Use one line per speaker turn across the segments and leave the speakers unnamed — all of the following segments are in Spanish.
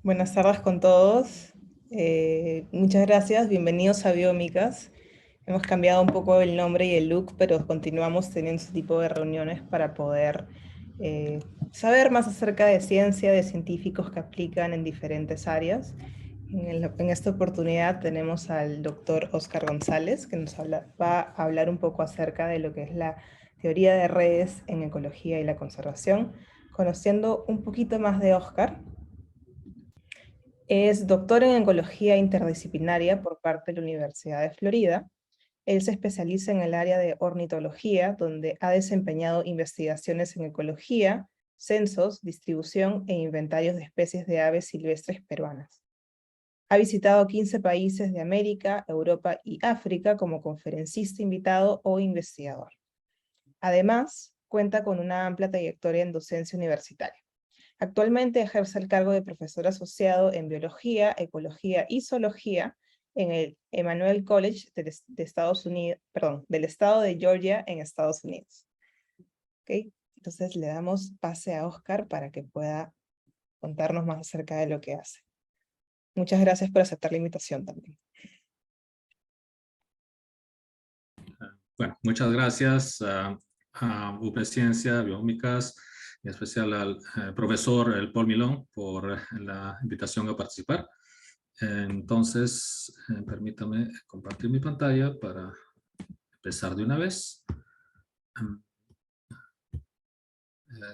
Buenas tardes con todos. Muchas gracias. Bienvenidos a Biómicas. Hemos cambiado un poco el nombre y el look, pero continuamos teniendo ese tipo de reuniones para poder saber más acerca de ciencia, de científicos que aplican en diferentes áreas. En esta oportunidad tenemos al doctor Oscar González, que va a hablar un poco acerca de lo que es la teoría de redes en ecología y la conservación. Conociendo un poquito más de Oscar, es doctor en Ecología Interdisciplinaria por parte de la Universidad de Florida. Él se especializa en el área de ornitología, donde ha desempeñado investigaciones en ecología, censos, distribución e inventarios de especies de aves silvestres peruanas. Ha visitado 15 países de América, Europa y África como conferencista invitado o investigador. Además, cuenta con una amplia trayectoria en docencia universitaria. Actualmente ejerce el cargo de profesor asociado en Biología, Ecología y Zoología en el Emmanuel College del estado de Georgia en Estados Unidos. ¿Okay? Entonces le damos pase a Oscar para que pueda contarnos más acerca de lo que hace. Muchas gracias por aceptar la invitación también.
Bueno, muchas gracias a UP Ciencia, Biómicas, en especial al profesor Paul Milón por la invitación a participar. Entonces, permítame compartir mi pantalla para empezar de una vez.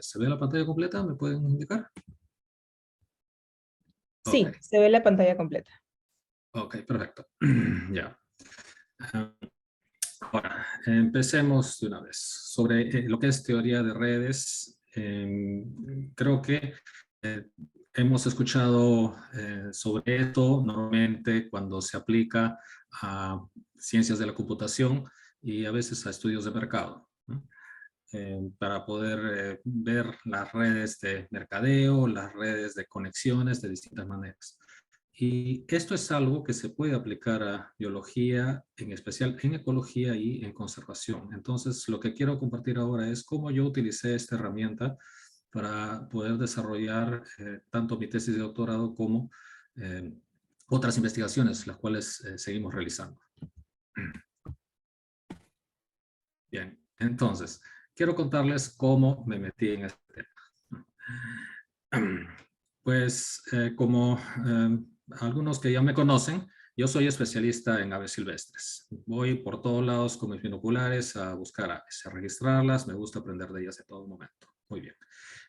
¿Se ve la pantalla completa? ¿Me pueden indicar?
Sí,
okay.
Se ve la pantalla completa.
Ok, perfecto. Ya. Ahora, empecemos de una vez. Sobre lo que es teoría de redes, creo que hemos escuchado sobre esto normalmente cuando se aplica a ciencias de la computación y a veces a estudios de mercado, ¿no? Para poder ver las redes de mercadeo, las redes de conexiones de distintas maneras. Y esto es algo que se puede aplicar a biología, en especial en ecología y en conservación. Entonces, lo que quiero compartir ahora es cómo yo utilicé esta herramienta para poder desarrollar tanto mi tesis de doctorado como otras investigaciones, las cuales seguimos realizando. Bien, entonces, quiero contarles cómo me metí en este tema. Pues, como algunos que ya me conocen, yo soy especialista en aves silvestres. Voy por todos lados con mis binoculares a buscar aves, a registrarlas, me gusta aprender de ellas en todo momento. Muy bien.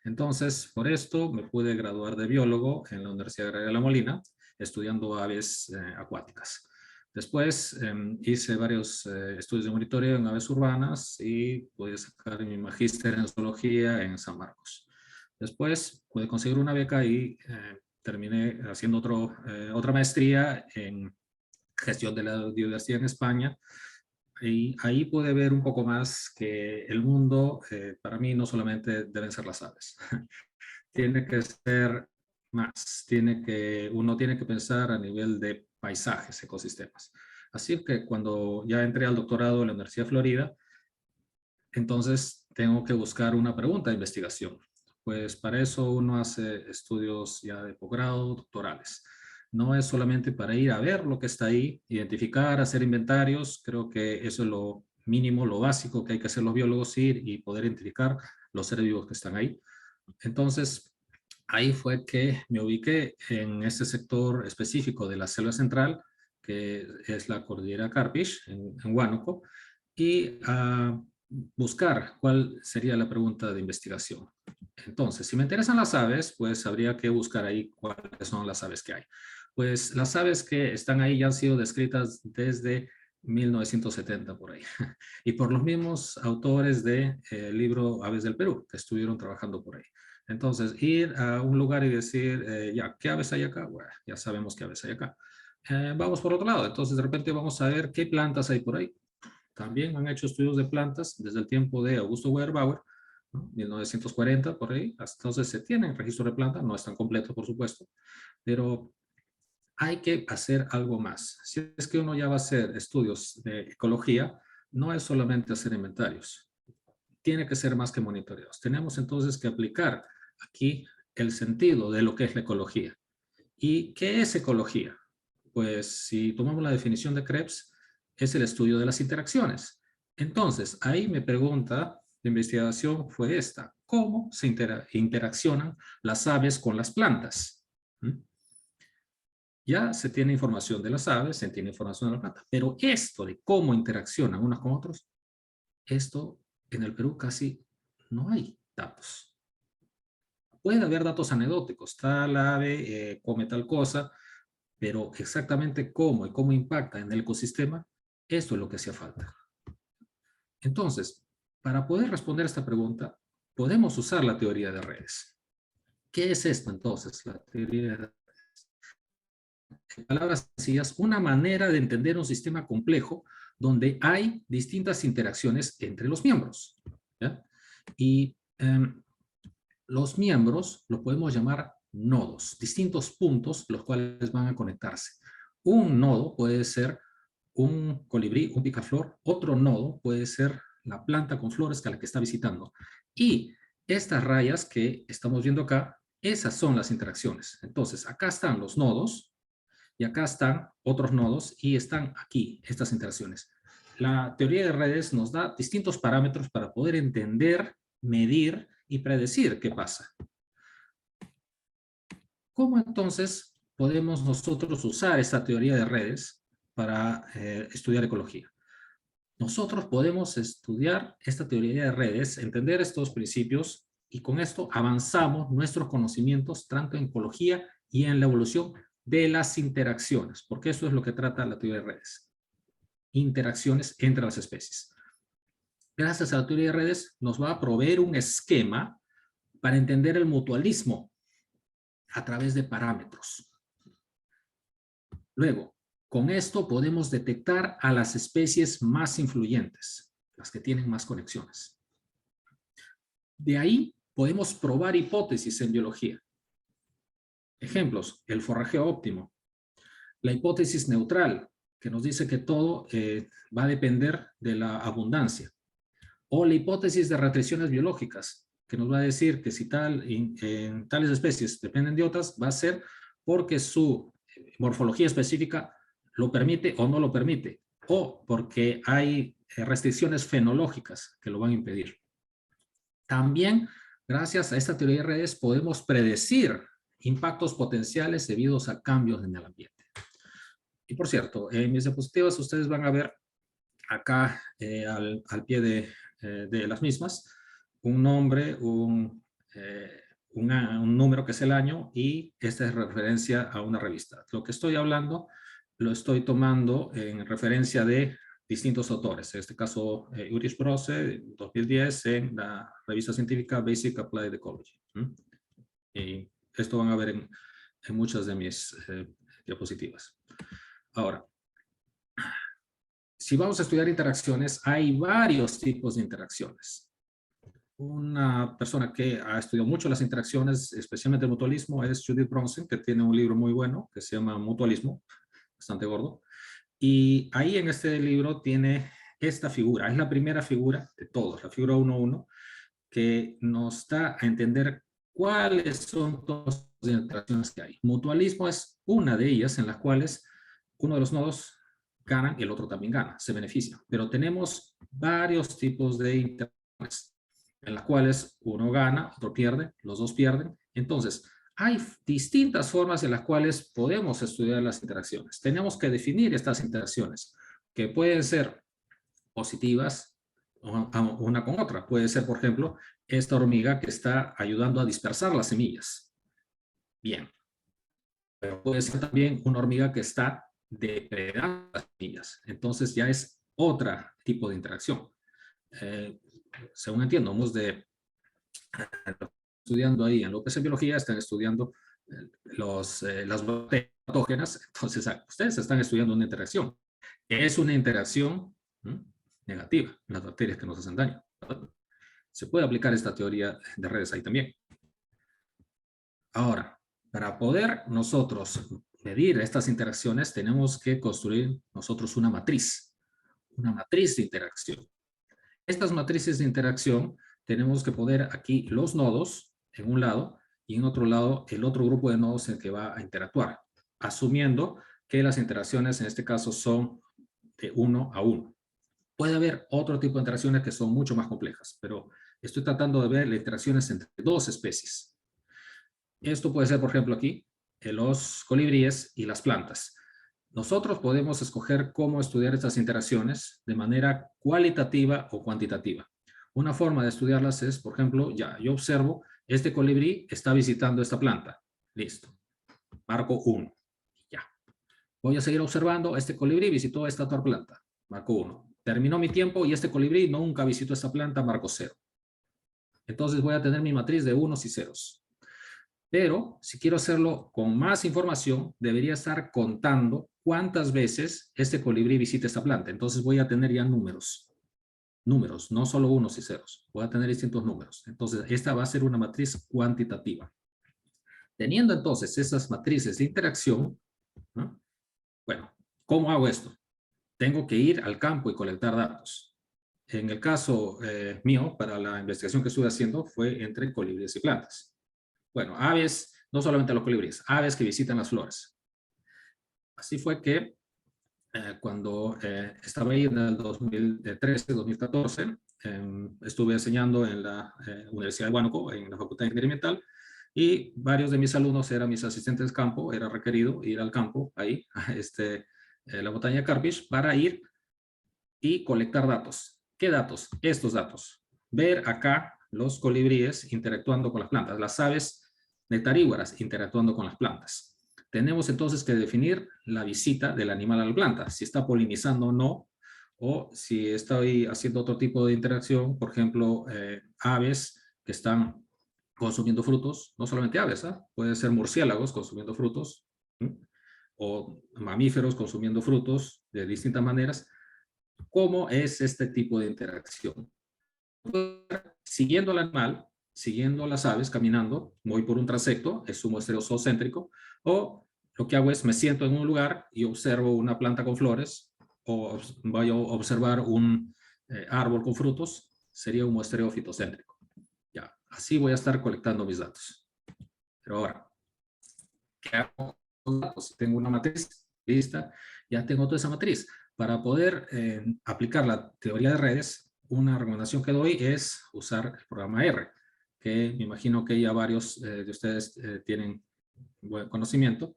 Entonces, por esto me pude graduar de biólogo en la Universidad Agraria de La Molina, estudiando aves acuáticas. Después hice varios estudios de monitoreo en aves urbanas y pude sacar mi magíster en zoología en San Marcos. Después pude conseguir una beca y terminé haciendo otra maestría en gestión de la biodiversidad en España. Y ahí pude ver un poco más que el mundo, para mí, no solamente deben ser las aves. Tiene que ser más. Uno tiene que pensar a nivel de paisajes, ecosistemas. Así que cuando ya entré al doctorado en la Universidad de Florida, entonces tengo que buscar una pregunta de investigación. Pues para eso uno hace estudios ya de posgrado, doctorales. No es solamente para ir a ver lo que está ahí, identificar, hacer inventarios. Creo que eso es lo mínimo, lo básico que hay que hacer los biólogos, ir y poder identificar los seres vivos que están ahí. Entonces, ahí fue que me ubiqué en este sector específico de la selva central, que es la cordillera Carpish, en Huánuco, y buscar cuál sería la pregunta de investigación. Entonces, si me interesan las aves, pues habría que buscar ahí cuáles son las aves que hay. Pues las aves que están ahí ya han sido descritas desde 1970 por ahí. Y por los mismos autores del libro Aves del Perú, que estuvieron trabajando por ahí. Entonces, ir a un lugar y decir, ya, ¿qué aves hay acá? Bueno, ya sabemos qué aves hay acá. Vamos por otro lado. Entonces, de repente vamos a ver qué plantas hay por ahí. También han hecho estudios de plantas desde el tiempo de Augusto Wegerbauer, ¿no? 1940 por ahí. Entonces se tienen registro de planta, no están completos por supuesto, pero hay que hacer algo más. Si es que uno ya va a hacer estudios de ecología, no es solamente hacer inventarios, tiene que ser más que monitoreos. Tenemos entonces que aplicar aquí el sentido de lo que es la ecología. ¿Y qué es ecología? Pues si tomamos la definición de Krebs, es el estudio de las interacciones. Entonces, ahí mi pregunta de investigación fue esta. ¿Cómo se interaccionan las aves con las plantas? ¿Mm? Ya se tiene información de las aves, se tiene información de las plantas, pero esto de cómo interaccionan unos con otros, esto en el Perú casi no hay datos. Puede haber datos anecdóticos, tal ave come tal cosa, pero exactamente cómo y cómo impacta en el ecosistema, esto es lo que hacía falta. Entonces, para poder responder a esta pregunta, podemos usar la teoría de redes. ¿Qué es esto entonces, la teoría de redes? En palabras sencillas, una manera de entender un sistema complejo donde hay distintas interacciones entre los miembros. ¿Ya? Y los miembros lo podemos llamar nodos, distintos puntos los cuales van a conectarse. Un nodo puede ser un colibrí, un picaflor. Otro nodo puede ser la planta con flores que a la que está visitando. Y estas rayas que estamos viendo acá, esas son las interacciones. Entonces, acá están los nodos y acá están otros nodos y están aquí estas interacciones. La teoría de redes nos da distintos parámetros para poder entender, medir y predecir qué pasa. ¿Cómo entonces podemos nosotros usar esta teoría de redes para estudiar ecología? Nosotros podemos estudiar esta teoría de redes, entender estos principios y con esto avanzamos nuestros conocimientos tanto en ecología y en la evolución de las interacciones, porque eso es lo que trata la teoría de redes. Interacciones entre las especies. Gracias a la teoría de redes nos va a proveer un esquema para entender el mutualismo a través de parámetros. Luego, con esto podemos detectar a las especies más influyentes, las que tienen más conexiones. De ahí podemos probar hipótesis en biología. Ejemplos, el forrajeo óptimo, la hipótesis neutral, que nos dice que todo va a depender de la abundancia, o la hipótesis de restricciones biológicas, que nos va a decir que si en tales especies dependen de otras, va a ser porque su morfología específica lo permite o no lo permite, o porque hay restricciones fenológicas que lo van a impedir. También, gracias a esta teoría de redes, podemos predecir impactos potenciales debidos a cambios en el ambiente. Y por cierto, en mis diapositivas ustedes van a ver acá al pie de las mismas un nombre, un número que es el año y esta es referencia a una revista. Lo que estoy hablando lo estoy tomando en referencia de distintos autores. En este caso, Ulrich Brose, 2010, en la revista científica Basic Applied Ecology. Y esto van a ver en muchas de mis diapositivas. Ahora, si vamos a estudiar interacciones, hay varios tipos de interacciones. Una persona que ha estudiado mucho las interacciones, especialmente el mutualismo, es Judith Bronson, que tiene un libro muy bueno que se llama Mutualismo, bastante gordo. Y ahí en este libro tiene esta figura, es la primera figura de todos, la figura 1-1, que nos da a entender cuáles son todas las interacciones que hay. Mutualismo es una de ellas en las cuales uno de los nodos gana y el otro también gana, se beneficia. Pero tenemos varios tipos de interacciones en las cuales uno gana, otro pierde, los dos pierden. Entonces, hay distintas formas en las cuales podemos estudiar las interacciones. Tenemos que definir estas interacciones, que pueden ser positivas, una con otra. Puede ser, por ejemplo, esta hormiga que está ayudando a dispersar las semillas. Bien. Pero puede ser también una hormiga que está depredando las semillas. Entonces ya es otro tipo de interacción. Según entiendo, estudiando ahí en López en Biología, están estudiando las bacterias patógenas. Entonces, ustedes están estudiando una interacción. Es una interacción negativa, las bacterias que nos hacen daño, ¿verdad? Se puede aplicar esta teoría de redes ahí también. Ahora, para poder nosotros medir estas interacciones, tenemos que construir nosotros una matriz de interacción. Estas matrices de interacción, tenemos que poner aquí los nodos en un lado y en otro lado el otro grupo de nodos en el que va a interactuar, asumiendo que las interacciones en este caso son de 1 a 1. Puede haber otro tipo de interacciones que son mucho más complejas, pero estoy tratando de ver las interacciones entre dos especies. Esto puede ser, por ejemplo, aquí, los colibríes y las plantas. Nosotros podemos escoger cómo estudiar estas interacciones de manera cualitativa o cuantitativa. Una forma de estudiarlas es, por ejemplo, yo observo, este colibrí está visitando esta planta. Listo. Marco 1. Ya. Voy a seguir observando, este colibrí visitó esta otra planta. Marco 1. Terminó mi tiempo y este colibrí nunca visitó esta planta. Marco 0. Entonces voy a tener mi matriz de unos y ceros. Pero si quiero hacerlo con más información, debería estar contando cuántas veces este colibrí visita esta planta. Entonces voy a tener ya números, no solo unos y ceros. Voy a tener distintos números. Entonces esta va a ser una matriz cuantitativa. Teniendo entonces esas matrices de interacción, ¿no? Bueno, ¿cómo hago esto? Tengo que ir al campo y colectar datos. En el caso mío, para la investigación que estuve haciendo, fue entre colibríes y plantas. Bueno, aves, no solamente los colibríes, aves que visitan las flores. Así fue que cuando estaba ahí en el 2013, 2014, estuve enseñando en la Universidad de Huánuco, en la Facultad de Ingeniería Ambiental, y varios de mis alumnos eran mis asistentes de campo, era requerido ir al campo, ahí, a la montaña de Carpish, para ir y colectar datos. ¿Qué datos? Estos datos. Ver acá los colibríes interactuando con las plantas, las aves nectarívoras interactuando con las plantas. Tenemos entonces que definir la visita del animal a la planta, si está polinizando o no, o si estoy haciendo otro tipo de interacción, por ejemplo, aves que están consumiendo frutos, no solamente aves, puede ser murciélagos consumiendo frutos, o mamíferos consumiendo frutos de distintas maneras. ¿Cómo es este tipo de interacción? Siguiendo al animal, siguiendo a las aves, caminando, voy por un transecto, es un muestreo zoocéntrico, o lo que hago es me siento en un lugar y observo una planta con flores, o voy a observar un árbol con frutos, sería un muestreo fitocéntrico. Ya, así voy a estar colectando mis datos. Pero ahora, ¿qué hago con los datos? Tengo una matriz lista, ya tengo toda esa matriz. Para poder aplicar la teoría de redes, una recomendación que doy es usar el programa R, que me imagino que ya varios de ustedes tienen buen conocimiento.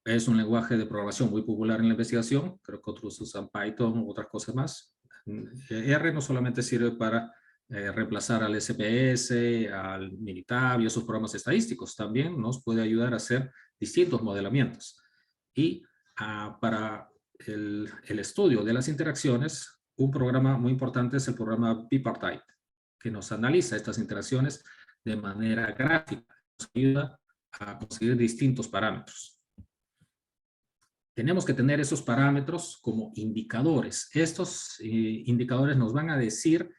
Es un lenguaje de programación muy popular en la investigación, creo que otros usan Python u otras cosas más. R no solamente sirve para reemplazar al SPS, al Minitab y esos programas estadísticos, también nos puede ayudar a hacer distintos modelamientos. Y para el estudio de las interacciones, un programa muy importante es el programa Bipartite, que nos analiza estas interacciones de manera gráfica, nos ayuda a conseguir distintos parámetros. Tenemos que tener esos parámetros como indicadores. Estos indicadores nos van a decir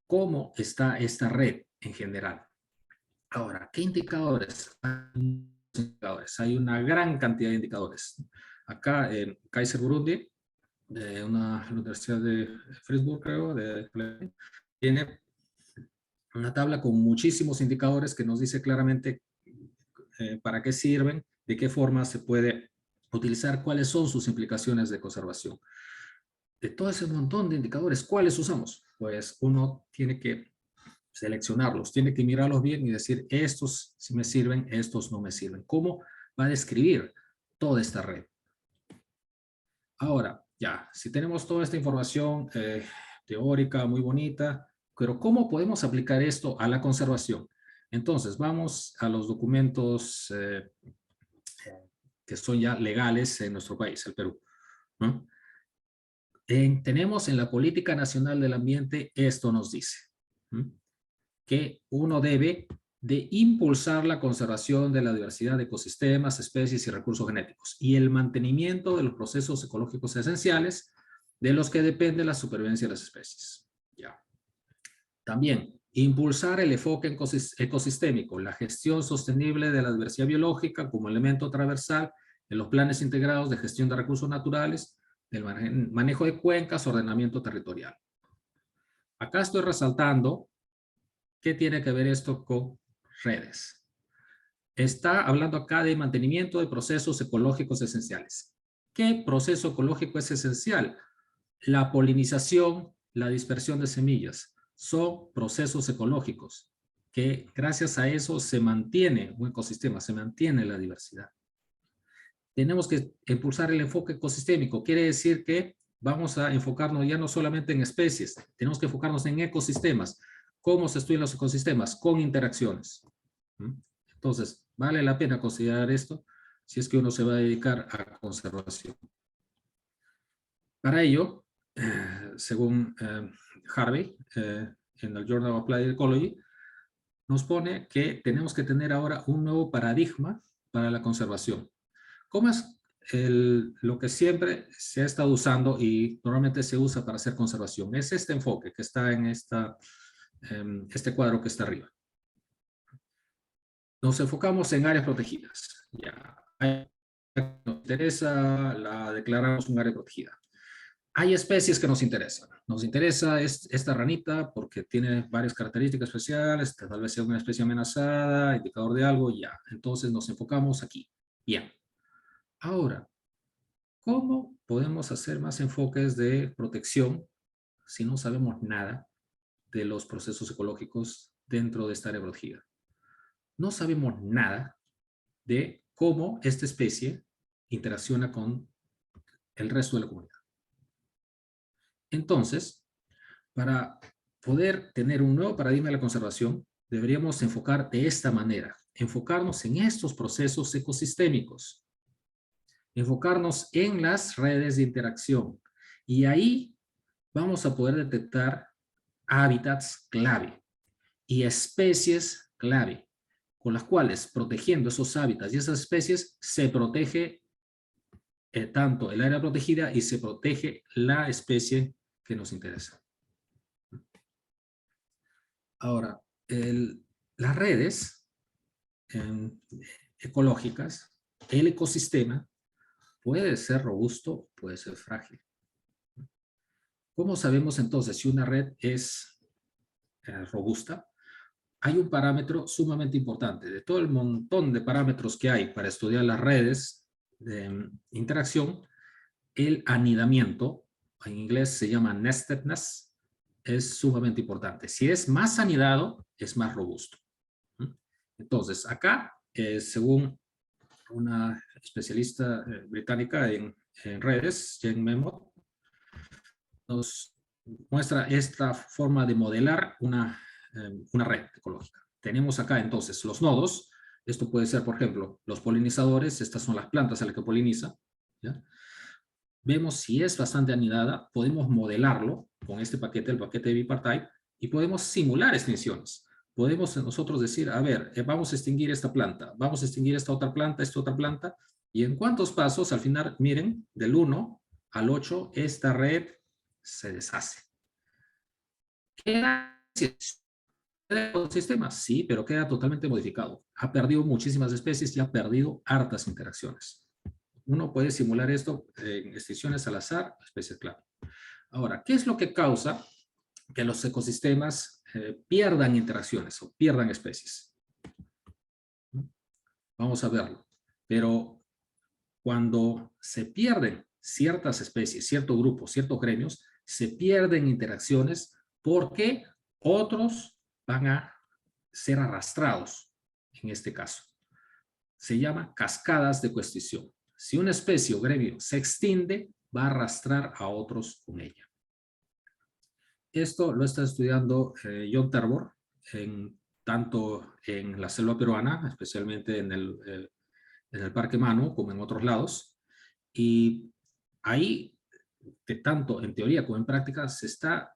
cómo está esta red en general. Ahora, ¿qué indicadores? Hay una gran cantidad de indicadores. Acá en Kaiser Burundi, de una universidad de Freiburg, creo, tiene una tabla con muchísimos indicadores que nos dice claramente para qué sirven, de qué forma se puede utilizar, cuáles son sus implicaciones de conservación. De todo ese montón de indicadores, ¿cuáles usamos? Pues uno tiene que seleccionarlos, tiene que mirarlos bien y decir, estos sí me sirven, estos no me sirven. ¿Cómo va a describir toda esta red? Ahora, ya, si tenemos toda esta información, teórica, muy bonita, pero ¿cómo podemos aplicar esto a la conservación? Entonces, vamos a los documentos que son ya legales en nuestro país, el Perú, ¿no? Tenemos en la Política Nacional del Ambiente, esto nos dice, ¿no?, que uno debe de impulsar la conservación de la diversidad de ecosistemas, especies y recursos genéticos y el mantenimiento de los procesos ecológicos esenciales de los que depende la supervivencia de las especies. Ya. También, impulsar el enfoque ecosistémico, la gestión sostenible de la diversidad biológica como elemento transversal en los planes integrados de gestión de recursos naturales, el manejo de cuencas, ordenamiento territorial. Acá estoy resaltando qué tiene que ver esto con redes. Está hablando acá de mantenimiento de procesos ecológicos esenciales. ¿Qué proceso ecológico es esencial? La polinización, la dispersión de semillas, son procesos ecológicos que gracias a eso se mantiene un ecosistema, se mantiene la diversidad. Tenemos que impulsar el enfoque ecosistémico. Quiere decir que vamos a enfocarnos ya no solamente en especies, tenemos que enfocarnos en ecosistemas. ¿Cómo se estudian los ecosistemas? Con interacciones. Entonces, vale la pena considerar esto si es que uno se va a dedicar a conservación. Para ello, según Harvey, en el Journal of Applied Ecology, nos pone que tenemos que tener ahora un nuevo paradigma para la conservación. ¿Cómo es lo que siempre se ha estado usando y normalmente se usa para hacer conservación? Es este enfoque que está en este cuadro que está arriba. Nos enfocamos en áreas protegidas. Ya, nos interesa, la declaramos un área protegida. Hay especies que nos interesan. Nos interesa esta ranita porque tiene varias características especiales, tal vez sea una especie amenazada, indicador de algo, ya. Entonces nos enfocamos aquí. Bien. Ahora, ¿cómo podemos hacer más enfoques de protección si no sabemos nada de los procesos ecológicos dentro de esta área protegida? No sabemos nada de cómo esta especie interacciona con el resto de la comunidad. Entonces, para poder tener un nuevo paradigma de la conservación, deberíamos enfocar de esta manera, enfocarnos en estos procesos ecosistémicos, enfocarnos en las redes de interacción, y ahí vamos a poder detectar hábitats clave y especies clave, con las cuales, protegiendo esos hábitats y esas especies, se protege tanto el área protegida y se protege la especie que nos interesa. Ahora, las redes ecológicas, el ecosistema, puede ser robusto, puede ser frágil. ¿Cómo sabemos entonces si una red es robusta? Hay un parámetro sumamente importante. De todo el montón de parámetros que hay para estudiar las redes de interacción, el anidamiento, en inglés se llama nestedness, es sumamente importante. Si es más anidado, es más robusto. Entonces, acá, según una especialista británica en redes, Jane Memot, nos muestra esta forma de modelar una red ecológica. Tenemos acá entonces los nodos. Esto puede ser, por ejemplo, los polinizadores. Estas son las plantas a las que poliniza, ¿ya? Vemos si es bastante anidada, podemos modelarlo con este paquete, el paquete de bipartite, y podemos simular extinciones. Podemos nosotros decir, a ver, vamos a extinguir esta planta, vamos a extinguir esta otra planta, y en cuántos pasos, al final, miren, del 1 al 8, esta red se deshace. ¿Queda ecosistema? Sí, pero queda totalmente modificado. Ha perdido muchísimas especies y ha perdido hartas interacciones. Uno puede simular esto en extinciones al azar, especies clave. Ahora, ¿qué es lo que causa que los ecosistemas pierdan interacciones o pierdan especies? Vamos a verlo. Pero cuando se pierden ciertas especies, ciertos grupos, ciertos gremios, se pierden interacciones porque otros van a ser arrastrados, en este caso. Se llama cascadas de coextinción. Si una especie o gremio se extiende, va a arrastrar a otros con ella. Esto lo está estudiando John Terbor, tanto en la selva peruana, especialmente en el Parque Manu, como en otros lados. Y ahí, que tanto en teoría como en práctica, se está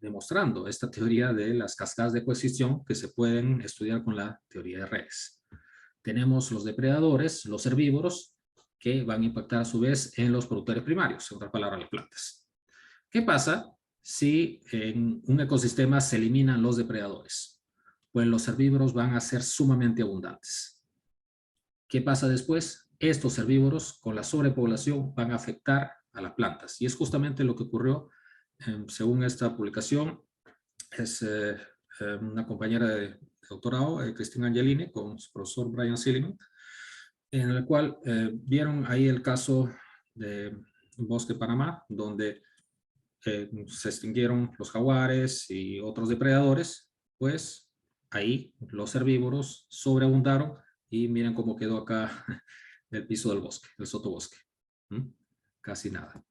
demostrando esta teoría de las cascadas de coexisting que se pueden estudiar con la teoría de redes. Tenemos los depredadores, los herbívoros, que van a impactar a su vez en los productores primarios, en otras palabras, las plantas. ¿Qué pasa si en un ecosistema se eliminan los depredadores? Pues los herbívoros van a ser sumamente abundantes. ¿Qué pasa después? Estos herbívoros con la sobrepoblación van a afectar a las plantas. Y es justamente lo que ocurrió, según esta publicación, es una compañera de doctorado, Cristina Angelini, con su profesor Brian Silliman, en el cual vieron ahí el caso de un bosque de Panamá, donde se extinguieron los jaguares y otros depredadores, pues ahí los herbívoros sobreabundaron y miren cómo quedó acá el piso del bosque, el sotobosque. Casi nada.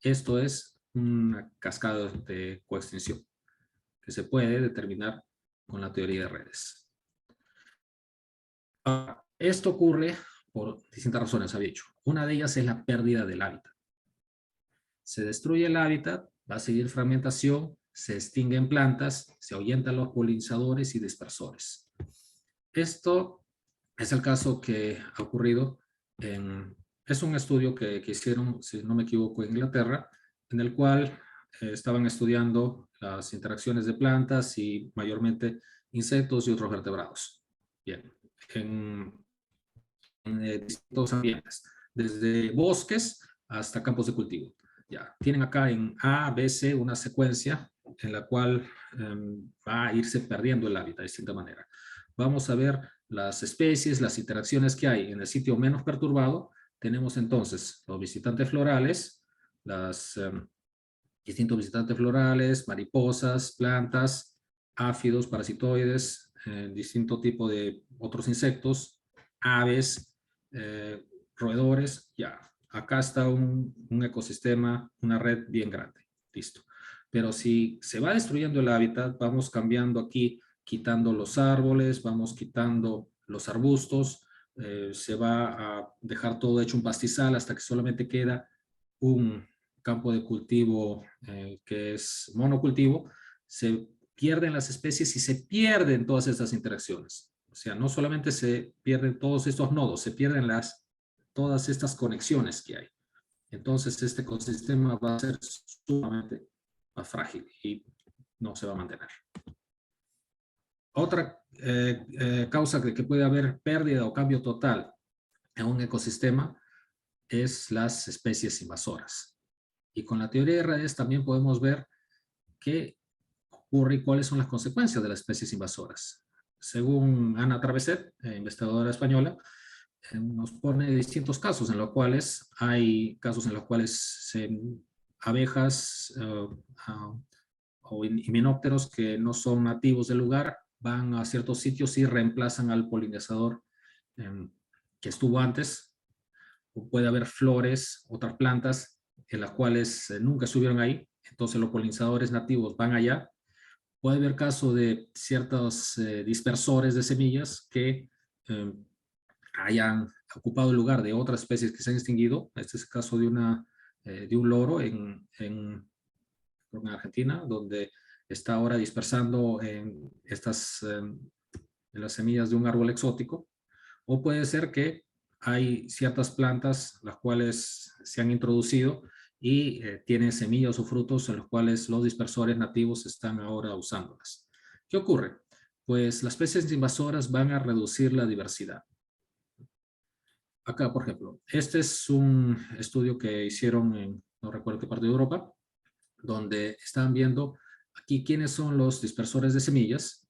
Esto es una cascada de coextinción que se puede determinar con la teoría de redes. Esto ocurre por distintas razones, había dicho. Una de ellas es la pérdida del hábitat. Se destruye el hábitat, va a seguir fragmentación, se extinguen plantas, se ahuyentan los polinizadores y dispersores. Esto es el caso que ha ocurrido es un estudio que hicieron, si no me equivoco, en Inglaterra, en el cual estaban estudiando las interacciones de plantas y mayormente insectos y otros vertebrados. Bien, en distintos ambientes, desde bosques hasta campos de cultivo. Ya, tienen acá en A, B, C una secuencia en la cual va a irse perdiendo el hábitat de distinta manera. Vamos a ver las especies, las interacciones que hay en el sitio menos perturbado. Tenemos entonces los visitantes florales, los distintos visitantes florales, mariposas, plantas, áfidos, parasitoides, distinto tipo de otros insectos, aves, roedores, ya. Acá está un ecosistema, una red bien grande. Listo. Pero si se va destruyendo el hábitat, vamos cambiando aquí, quitando los árboles, vamos quitando los arbustos, se va a dejar todo hecho un pastizal hasta que solamente queda un campo de cultivo que es monocultivo, se pierden las especies y se pierden todas estas interacciones. O sea, no solamente se pierden todos estos nodos, se pierden todas estas conexiones que hay. Entonces, este ecosistema va a ser sumamente más frágil y no se va a mantener. Otra causa de que puede haber pérdida o cambio total en un ecosistema es las especies invasoras. Y con la teoría de redes también podemos ver qué ocurre y cuáles son las consecuencias de las especies invasoras. Según Ana Traveset, investigadora española, nos pone distintos casos en los cuales hay casos en los cuales abejas o himenópteros que no son nativos del lugar van a ciertos sitios y reemplazan al polinizador que estuvo antes. O puede haber flores, otras plantas en las cuales nunca estuvieron ahí, entonces los polinizadores nativos van allá. Puede haber caso de ciertos dispersores de semillas que hayan ocupado el lugar de otras especies que se han extinguido. Este es el caso de un loro en Argentina, donde está ahora dispersando en las semillas de un árbol exótico. O puede ser que hay ciertas plantas las cuales se han introducido y tienen semillas o frutos en los cuales los dispersores nativos están ahora usándolas. ¿Qué ocurre? Pues las especies invasoras van a reducir la diversidad. Acá, por ejemplo, este es un estudio que hicieron en, no recuerdo qué parte de Europa, donde están viendo aquí quiénes son los dispersores de semillas,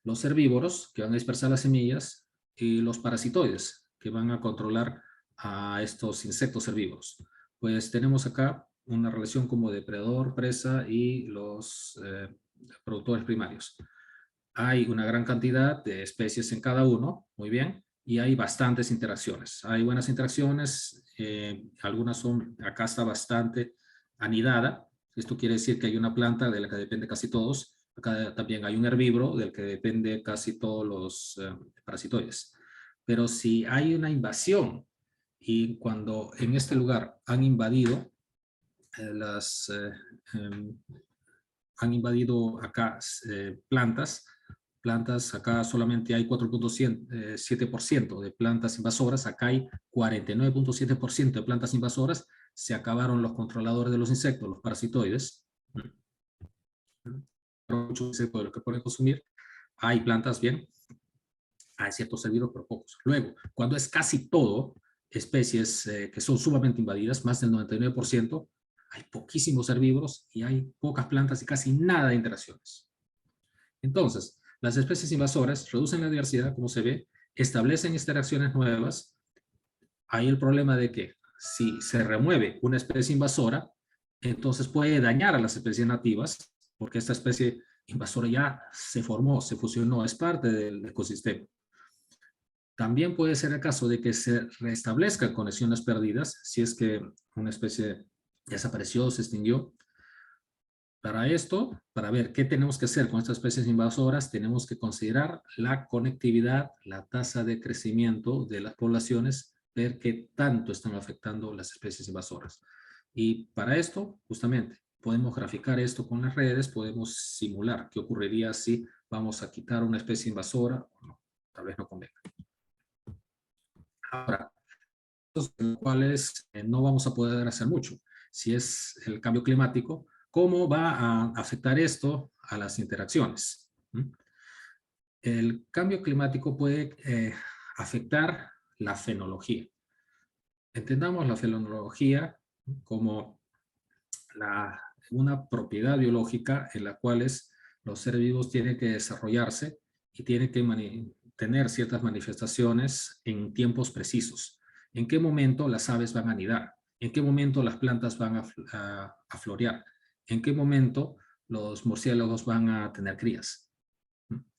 los herbívoros que van a dispersar las semillas y los parasitoides que van a controlar a estos insectos herbívoros. Pues tenemos acá una relación como depredador, presa y los productores primarios. Hay una gran cantidad de especies en cada uno, muy bien, y hay bastantes interacciones. Hay buenas interacciones, algunas son, acá está bastante anidada, Esto quiere decir que hay una planta de la que depende casi todos. Acá también hay un herbívoro del que depende casi todos los parasitoides. Pero si hay una invasión y cuando en este lugar han invadido han invadido acá plantas, acá solamente hay 4.7% de plantas invasoras, acá hay 49.7% de plantas invasoras, se acabaron los controladores de los insectos, los parasitoides, muchos insectos de los que pueden consumir, hay plantas bien, hay ciertos herbívoros, pero pocos. Luego, cuando es casi todo especies que son sumamente invadidas, más del 99%, hay poquísimos herbívoros y hay pocas plantas y casi nada de interacciones. Entonces, las especies invasoras reducen la diversidad, como se ve, establecen interacciones nuevas. Hay el problema de que si se remueve una especie invasora, entonces puede dañar a las especies nativas, porque esta especie invasora ya se formó, se fusionó, es parte del ecosistema. También puede ser el caso de que se restablezcan conexiones perdidas, si es que una especie desapareció, se extinguió. Para esto, para ver qué tenemos que hacer con estas especies invasoras, tenemos que considerar la conectividad, la tasa de crecimiento de las poblaciones, ver qué tanto están afectando las especies invasoras. Y para esto, justamente, podemos graficar esto con las redes, podemos simular qué ocurriría si vamos a quitar una especie invasora o no. Tal vez no convenga. Ahora, en los cuales no vamos a poder hacer mucho. Si es el cambio climático, ¿cómo va a afectar esto a las interacciones? El cambio climático puede afectar la fenología. Entendamos la fenología como una propiedad biológica en la cual los seres vivos tienen que desarrollarse y tienen que tener ciertas manifestaciones en tiempos precisos. ¿En qué momento las aves van a anidar? ¿En qué momento las plantas van a florear? ¿En qué momento los murciélagos van a tener crías?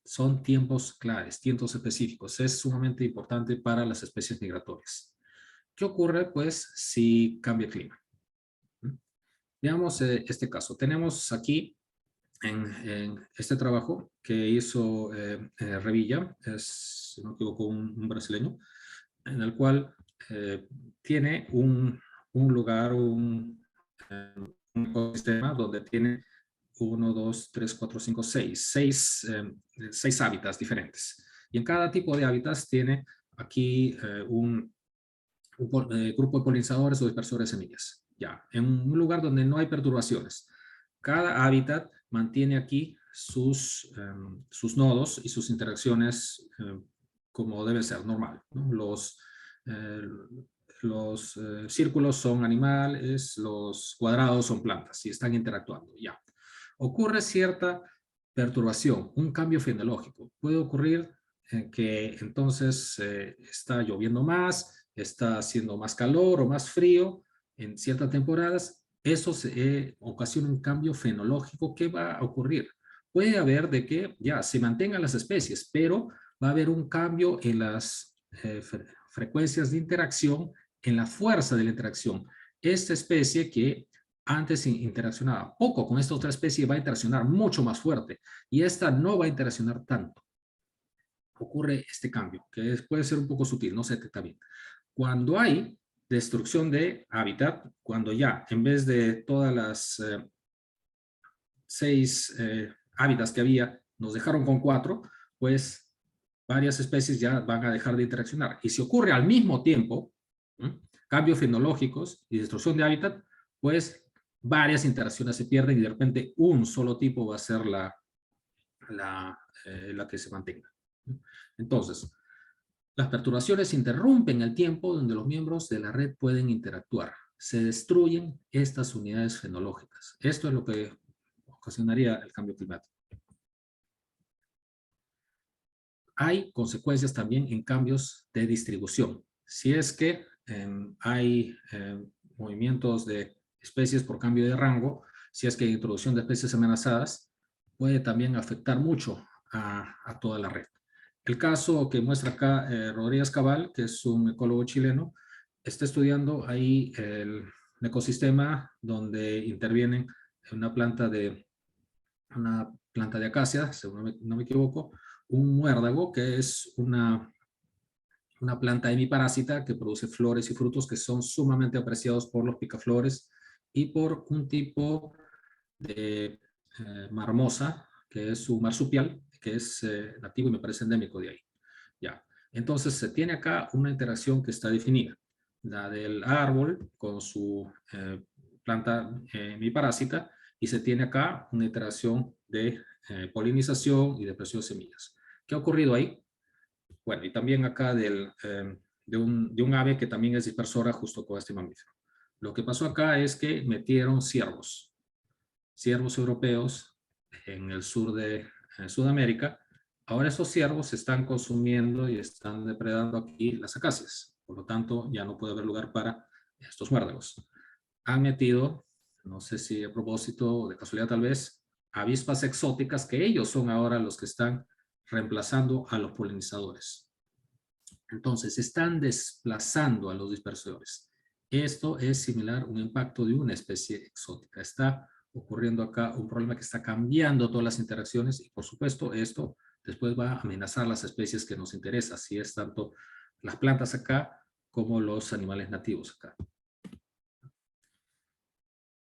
Son tiempos claves, tiempos específicos. Es sumamente importante para las especies migratorias. ¿Qué ocurre, pues, si cambia el clima? Veamos este caso. Tenemos aquí en este trabajo que hizo Revilla, si no me equivoco, un brasileño, en el cual tiene un lugar, un ecosistema donde tiene 1, 2, 3, 4, 5, 6 hábitats diferentes. Y en cada tipo de hábitats tiene aquí un grupo de polinizadores o dispersores de semillas. Ya, en un lugar donde no hay perturbaciones. Cada hábitat mantiene aquí sus nodos y sus interacciones como debe ser, normal, ¿no? Los círculos son animales, los cuadrados son plantas y están interactuando, ya. Ocurre cierta perturbación, un cambio fenológico. Puede ocurrir que entonces está lloviendo más, está haciendo más calor o más frío en ciertas temporadas. Eso ocasiona un cambio fenológico. ¿Qué va a ocurrir? Puede haber de que ya se mantengan las especies, pero va a haber un cambio en las frecuencias de interacción, en la fuerza de la interacción. Esta especie que antes interaccionaba poco con esta otra especie va a interaccionar mucho más fuerte y esta no va a interaccionar tanto. Ocurre este cambio, que puede ser un poco sutil, no se detecta bien. Cuando hay destrucción de hábitat, cuando ya en vez de todas las 6 hábitats que había, nos dejaron con 4, pues varias especies ya van a dejar de interaccionar. Y si ocurre al mismo tiempo, cambios fenológicos y destrucción de hábitat, pues varias interacciones se pierden y de repente un solo tipo va a ser la que se mantenga. Entonces, las perturbaciones interrumpen el tiempo donde los miembros de la red pueden interactuar. Se destruyen estas unidades fenológicas. Esto es lo que ocasionaría el cambio climático. Hay consecuencias también en cambios de distribución. Si es que hay movimientos de especies por cambio de rango, si es que hay introducción de especies amenazadas, puede también afectar mucho a toda la red. El caso que muestra acá Rodríguez Cabal, que es un ecólogo chileno, está estudiando ahí el ecosistema donde intervienen una planta de acacia, si no me equivoco, un muérdago, que es una planta hemiparásita que produce flores y frutos que son sumamente apreciados por los picaflores y por un tipo de marmosa, que es un marsupial, que es nativo y me parece endémico de ahí. Ya. Entonces se tiene acá una interacción que está definida. La del árbol con su planta hemiparásita, y se tiene acá una interacción de polinización y de presión de semillas. ¿Qué ha ocurrido ahí? Bueno, y también acá de un ave que también es dispersora justo con este mamífero. Lo que pasó acá es que metieron ciervos europeos en el sur de Sudamérica. Ahora esos ciervos están consumiendo y están depredando aquí las acacias. Por lo tanto, ya no puede haber lugar para estos muérdagos. Han metido, no sé si a propósito, de casualidad tal vez, avispas exóticas, que ellos son ahora los que están reemplazando a los polinizadores. Entonces, están desplazando a los dispersores. Esto es similar a un impacto de una especie exótica. Está ocurriendo acá un problema que está cambiando todas las interacciones y, por supuesto, esto después va a amenazar las especies que nos interesan, si es tanto las plantas acá como los animales nativos acá.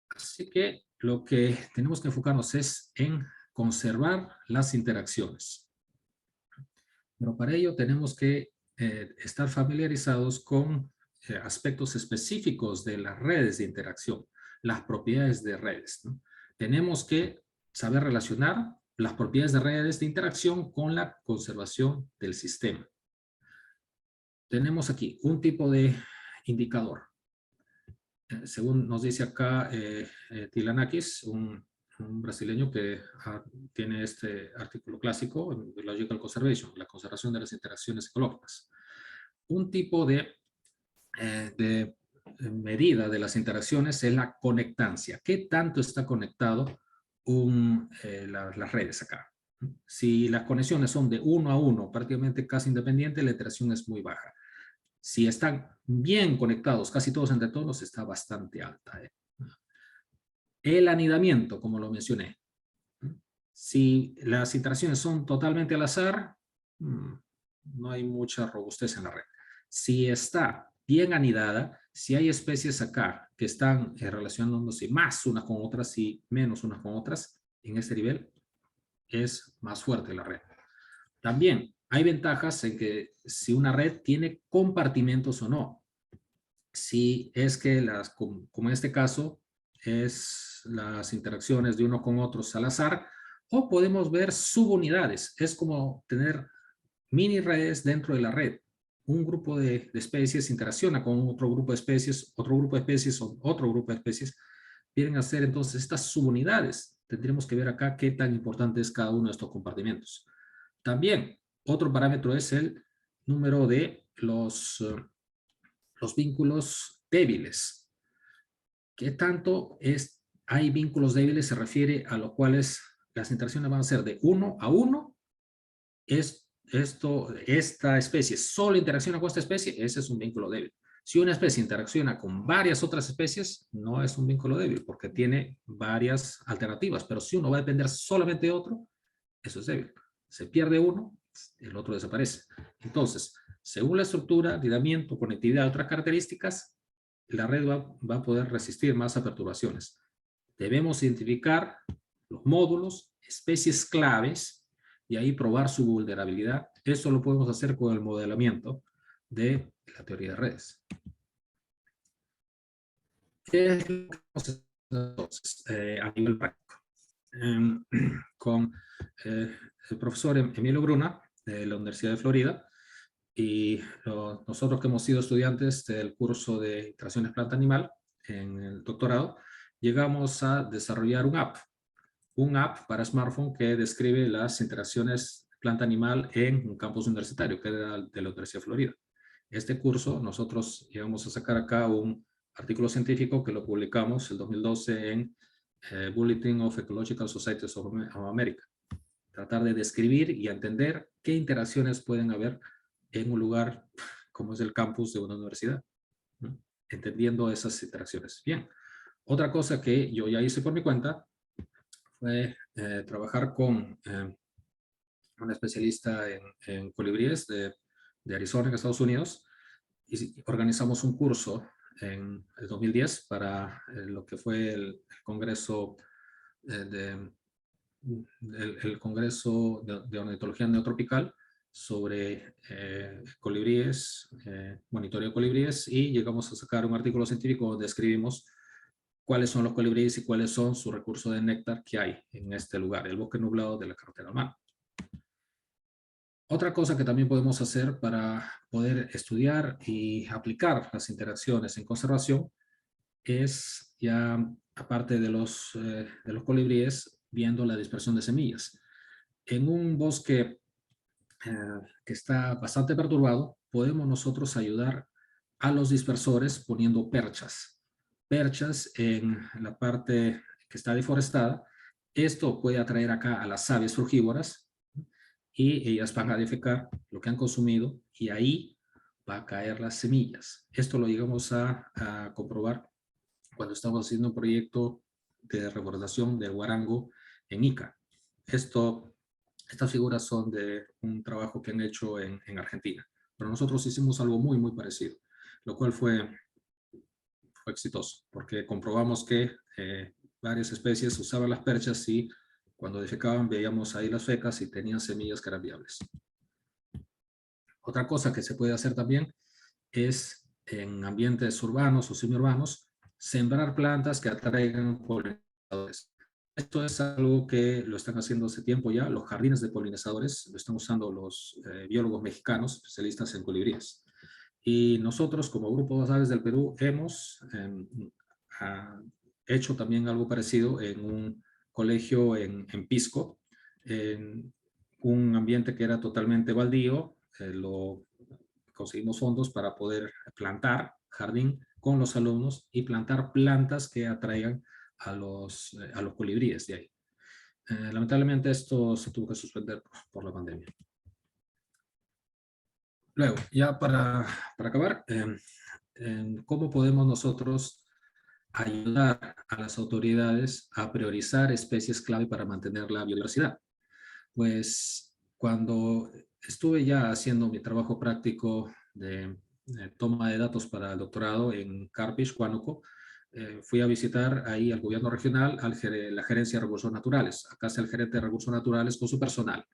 Así que lo que tenemos que enfocarnos es en conservar las interacciones. Pero para ello tenemos que estar familiarizados con aspectos específicos de las redes de interacción, las propiedades de redes, ¿no? Tenemos que saber relacionar las propiedades de redes de interacción con la conservación del sistema. Tenemos aquí un tipo de indicador. Según nos dice acá Tilanakis, un brasileño que tiene este artículo clásico en Biological Conservation, la conservación de las interacciones ecológicas. Un tipo de medida de las interacciones es la conectancia. ¿Qué tanto está conectado las redes acá? Si las conexiones son de 1 a 1, prácticamente casi independiente, la interacción es muy baja. Si están bien conectados, casi todos entre todos, está bastante alta. El anidamiento, como lo mencioné. Si las interacciones son totalmente al azar, no hay mucha robustez en la red. Si está bien anidada, si hay especies acá que están relacionándose más unas con otras y menos unas con otras, en este nivel es más fuerte la red. También hay ventajas en que si una red tiene compartimentos o no. Si es que como en este caso, es las interacciones de uno con otros al azar, o podemos ver subunidades. Es como tener mini redes dentro de la red. Un grupo de especies interacciona con otro grupo de especies, otro grupo de especies, otro grupo de especies. Vienen a ser entonces estas subunidades. Tendríamos que ver acá qué tan importante es cada uno de estos compartimentos. También, otro parámetro es el número de los vínculos débiles. ¿Qué tanto hay vínculos débiles? Se refiere a los cuales las interacciones van a ser de 1 a 1. Esta especie solo interacciona con esta especie, ese es un vínculo débil. Si una especie interacciona con varias otras especies, no es un vínculo débil porque tiene varias alternativas, pero si uno va a depender solamente de otro, eso es débil. Se pierde uno, el otro desaparece. Entonces, según la estructura, anidamiento, conectividad y otras características, la red va a poder resistir más a perturbaciones. Debemos identificar los módulos, especies claves, y ahí probar su vulnerabilidad. Eso lo podemos hacer con el modelamiento de la teoría de redes. ¿Qué es lo que vamos a hacer entonces a nivel práctico? Con el profesor Emilio Bruna, de la Universidad de Florida, y nosotros que hemos sido estudiantes del curso de interacciones planta-animal en el doctorado, llegamos a desarrollar un app para smartphone que describe las interacciones planta-animal en un campus universitario, que era de la Universidad de Florida. Este curso, nosotros llegamos a sacar acá un artículo científico que lo publicamos el 2012 en Bulletin of Ecological Societies of America. Tratar de describir y entender qué interacciones pueden haber en un lugar como es el campus de una universidad, ¿no? Entendiendo esas interacciones. Bien, Otra cosa que yo ya hice por mi cuenta fue trabajar con una especialista en colibríes de Arizona, en Estados Unidos, y organizamos un curso en el 2010 para lo que fue el Congreso de, el Congreso de Ornitología Neotropical sobre colibríes, monitoreo de colibríes, y llegamos a sacar un artículo científico donde escribimos cuáles son los colibríes y cuáles son sus recursos de néctar que hay en este lugar, el bosque nublado de la carretera al mar. Otra cosa que también podemos hacer para poder estudiar y aplicar las interacciones en conservación es ya, aparte de los colibríes, viendo la dispersión de semillas. En un bosque que está bastante perturbado, podemos nosotros ayudar a los dispersores poniendo perchas. Perchas en la parte que está deforestada. Esto puede atraer acá a las aves frugívoras y ellas van a defecar lo que han consumido y ahí va a caer las semillas. Esto lo llegamos a comprobar cuando estamos haciendo un proyecto de reforestación del guarango en Ica. Estas figuras son de un trabajo que han hecho en Argentina, pero nosotros hicimos algo muy, muy parecido, lo cual fue exitoso, porque comprobamos que varias especies usaban las perchas y cuando defecaban veíamos ahí las fecas y tenían semillas que eran viables. Otra cosa que se puede hacer también es en ambientes urbanos o semiurbanos, sembrar plantas que atraigan polinizadores. Esto es algo que lo están haciendo hace tiempo ya, los jardines de polinizadores, lo están usando los biólogos mexicanos, especialistas en colibríes. Y nosotros, como Grupo de Aves del Perú, hemos hecho también algo parecido en un colegio en Pisco, en un ambiente que era totalmente baldío. Conseguimos fondos para poder plantar jardín con los alumnos y plantar plantas que atraigan a los colibríes de ahí. Lamentablemente esto se tuvo que suspender por la pandemia. Luego, ya para acabar, ¿cómo podemos nosotros ayudar a las autoridades a priorizar especies clave para mantener la biodiversidad? Pues cuando estuve ya haciendo mi trabajo práctico de toma de datos para el doctorado en Carpish, Huánuco, fui a visitar ahí al gobierno regional, la gerencia de recursos naturales. Acá está el gerente de recursos naturales con su personal.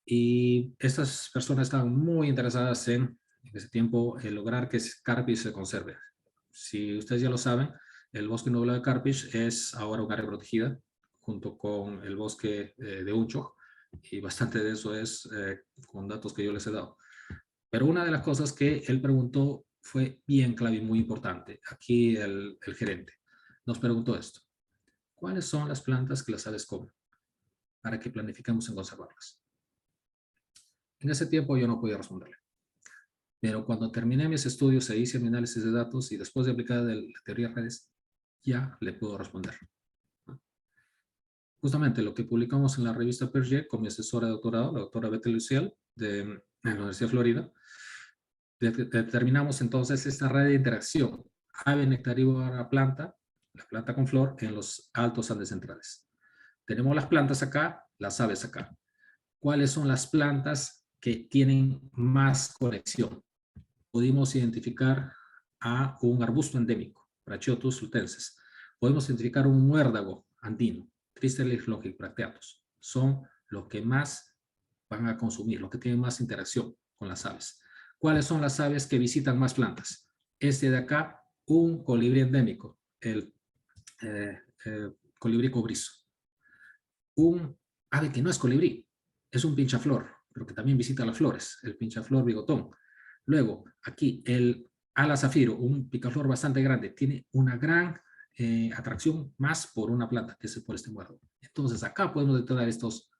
Y estas personas estaban muy interesadas en ese tiempo, lograr que Carpish se conserve. Si ustedes ya lo saben, el bosque nublado de Carpish es ahora un área protegida, junto con el bosque de Uncho, y bastante de eso es con datos que yo les he dado. Pero una de las cosas que él preguntó fue bien clave y muy importante. Aquí el gerente nos preguntó esto: ¿cuáles son las plantas que las aves comen para que planificamos en conservarlas? En ese tiempo yo no podía responderle. Pero cuando terminé mis estudios e hice mi análisis de datos y después de aplicar la teoría de redes, ya le puedo responder. Justamente lo que publicamos en la revista Perget con mi asesora de doctorado, la doctora Beth Luciel, de la Universidad de Florida, determinamos entonces esta red de interacción ave nectarívora planta, la planta con flor, en los altos Andes centrales. Tenemos las plantas acá, las aves acá. ¿Cuáles son las plantas que tienen más conexión? Pudimos identificar a un arbusto endémico, Brachiotus sultensis. Podemos identificar un muérdago andino, Tristelis longibracteatus. Son los que más van a consumir, los que tienen más interacción con las aves. ¿Cuáles son las aves que visitan más plantas? Este de acá, un colibrí endémico, el colibrí cobrizo. Un ave que no es colibrí, es un pinchaflor, pero que también visita las flores, el pinchaflor bigotón. Luego, aquí el ala zafiro, un picaflor bastante grande, tiene una gran atracción más por una planta, que es por este muérdago. Entonces, acá podemos detectar estos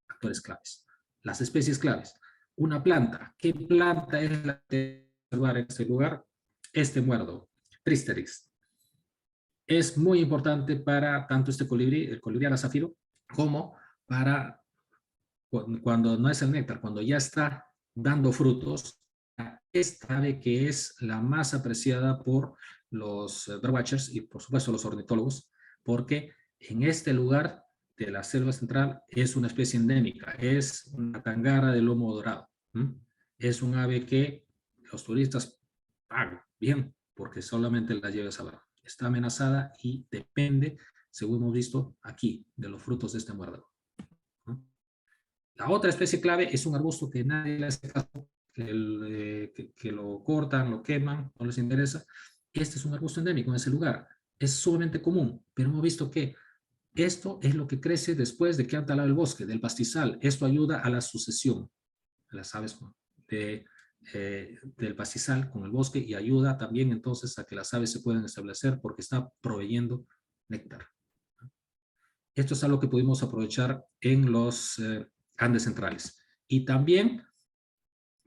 actores claves. Las especies claves. Una planta. ¿Qué planta es la que observar en este lugar? Este muérdago, Tristerix. Es muy importante para tanto este colibrí, el colibrí ala zafiro, como para cuando no es el néctar, cuando ya está dando frutos, esta ave que es la más apreciada por los birdwatchers y por supuesto los ornitólogos, porque en este lugar de la selva central es una especie endémica, es una tangara de lomo dorado. Es un ave que los turistas pagan bien porque solamente la lleva abajo. Está amenazada y depende, según hemos visto aquí, de los frutos de este muérdago. La otra especie clave es un arbusto que nadie le hace caso, que lo cortan, lo queman, no les interesa. Este es un arbusto endémico en ese lugar. Es sumamente común, pero hemos visto que esto es lo que crece después de que han talado el bosque, del pastizal. Esto ayuda a la sucesión de las aves del pastizal con el bosque y ayuda también entonces a que las aves se puedan establecer porque está proveyendo néctar. Esto es algo que pudimos aprovechar en los Andes centrales. Y también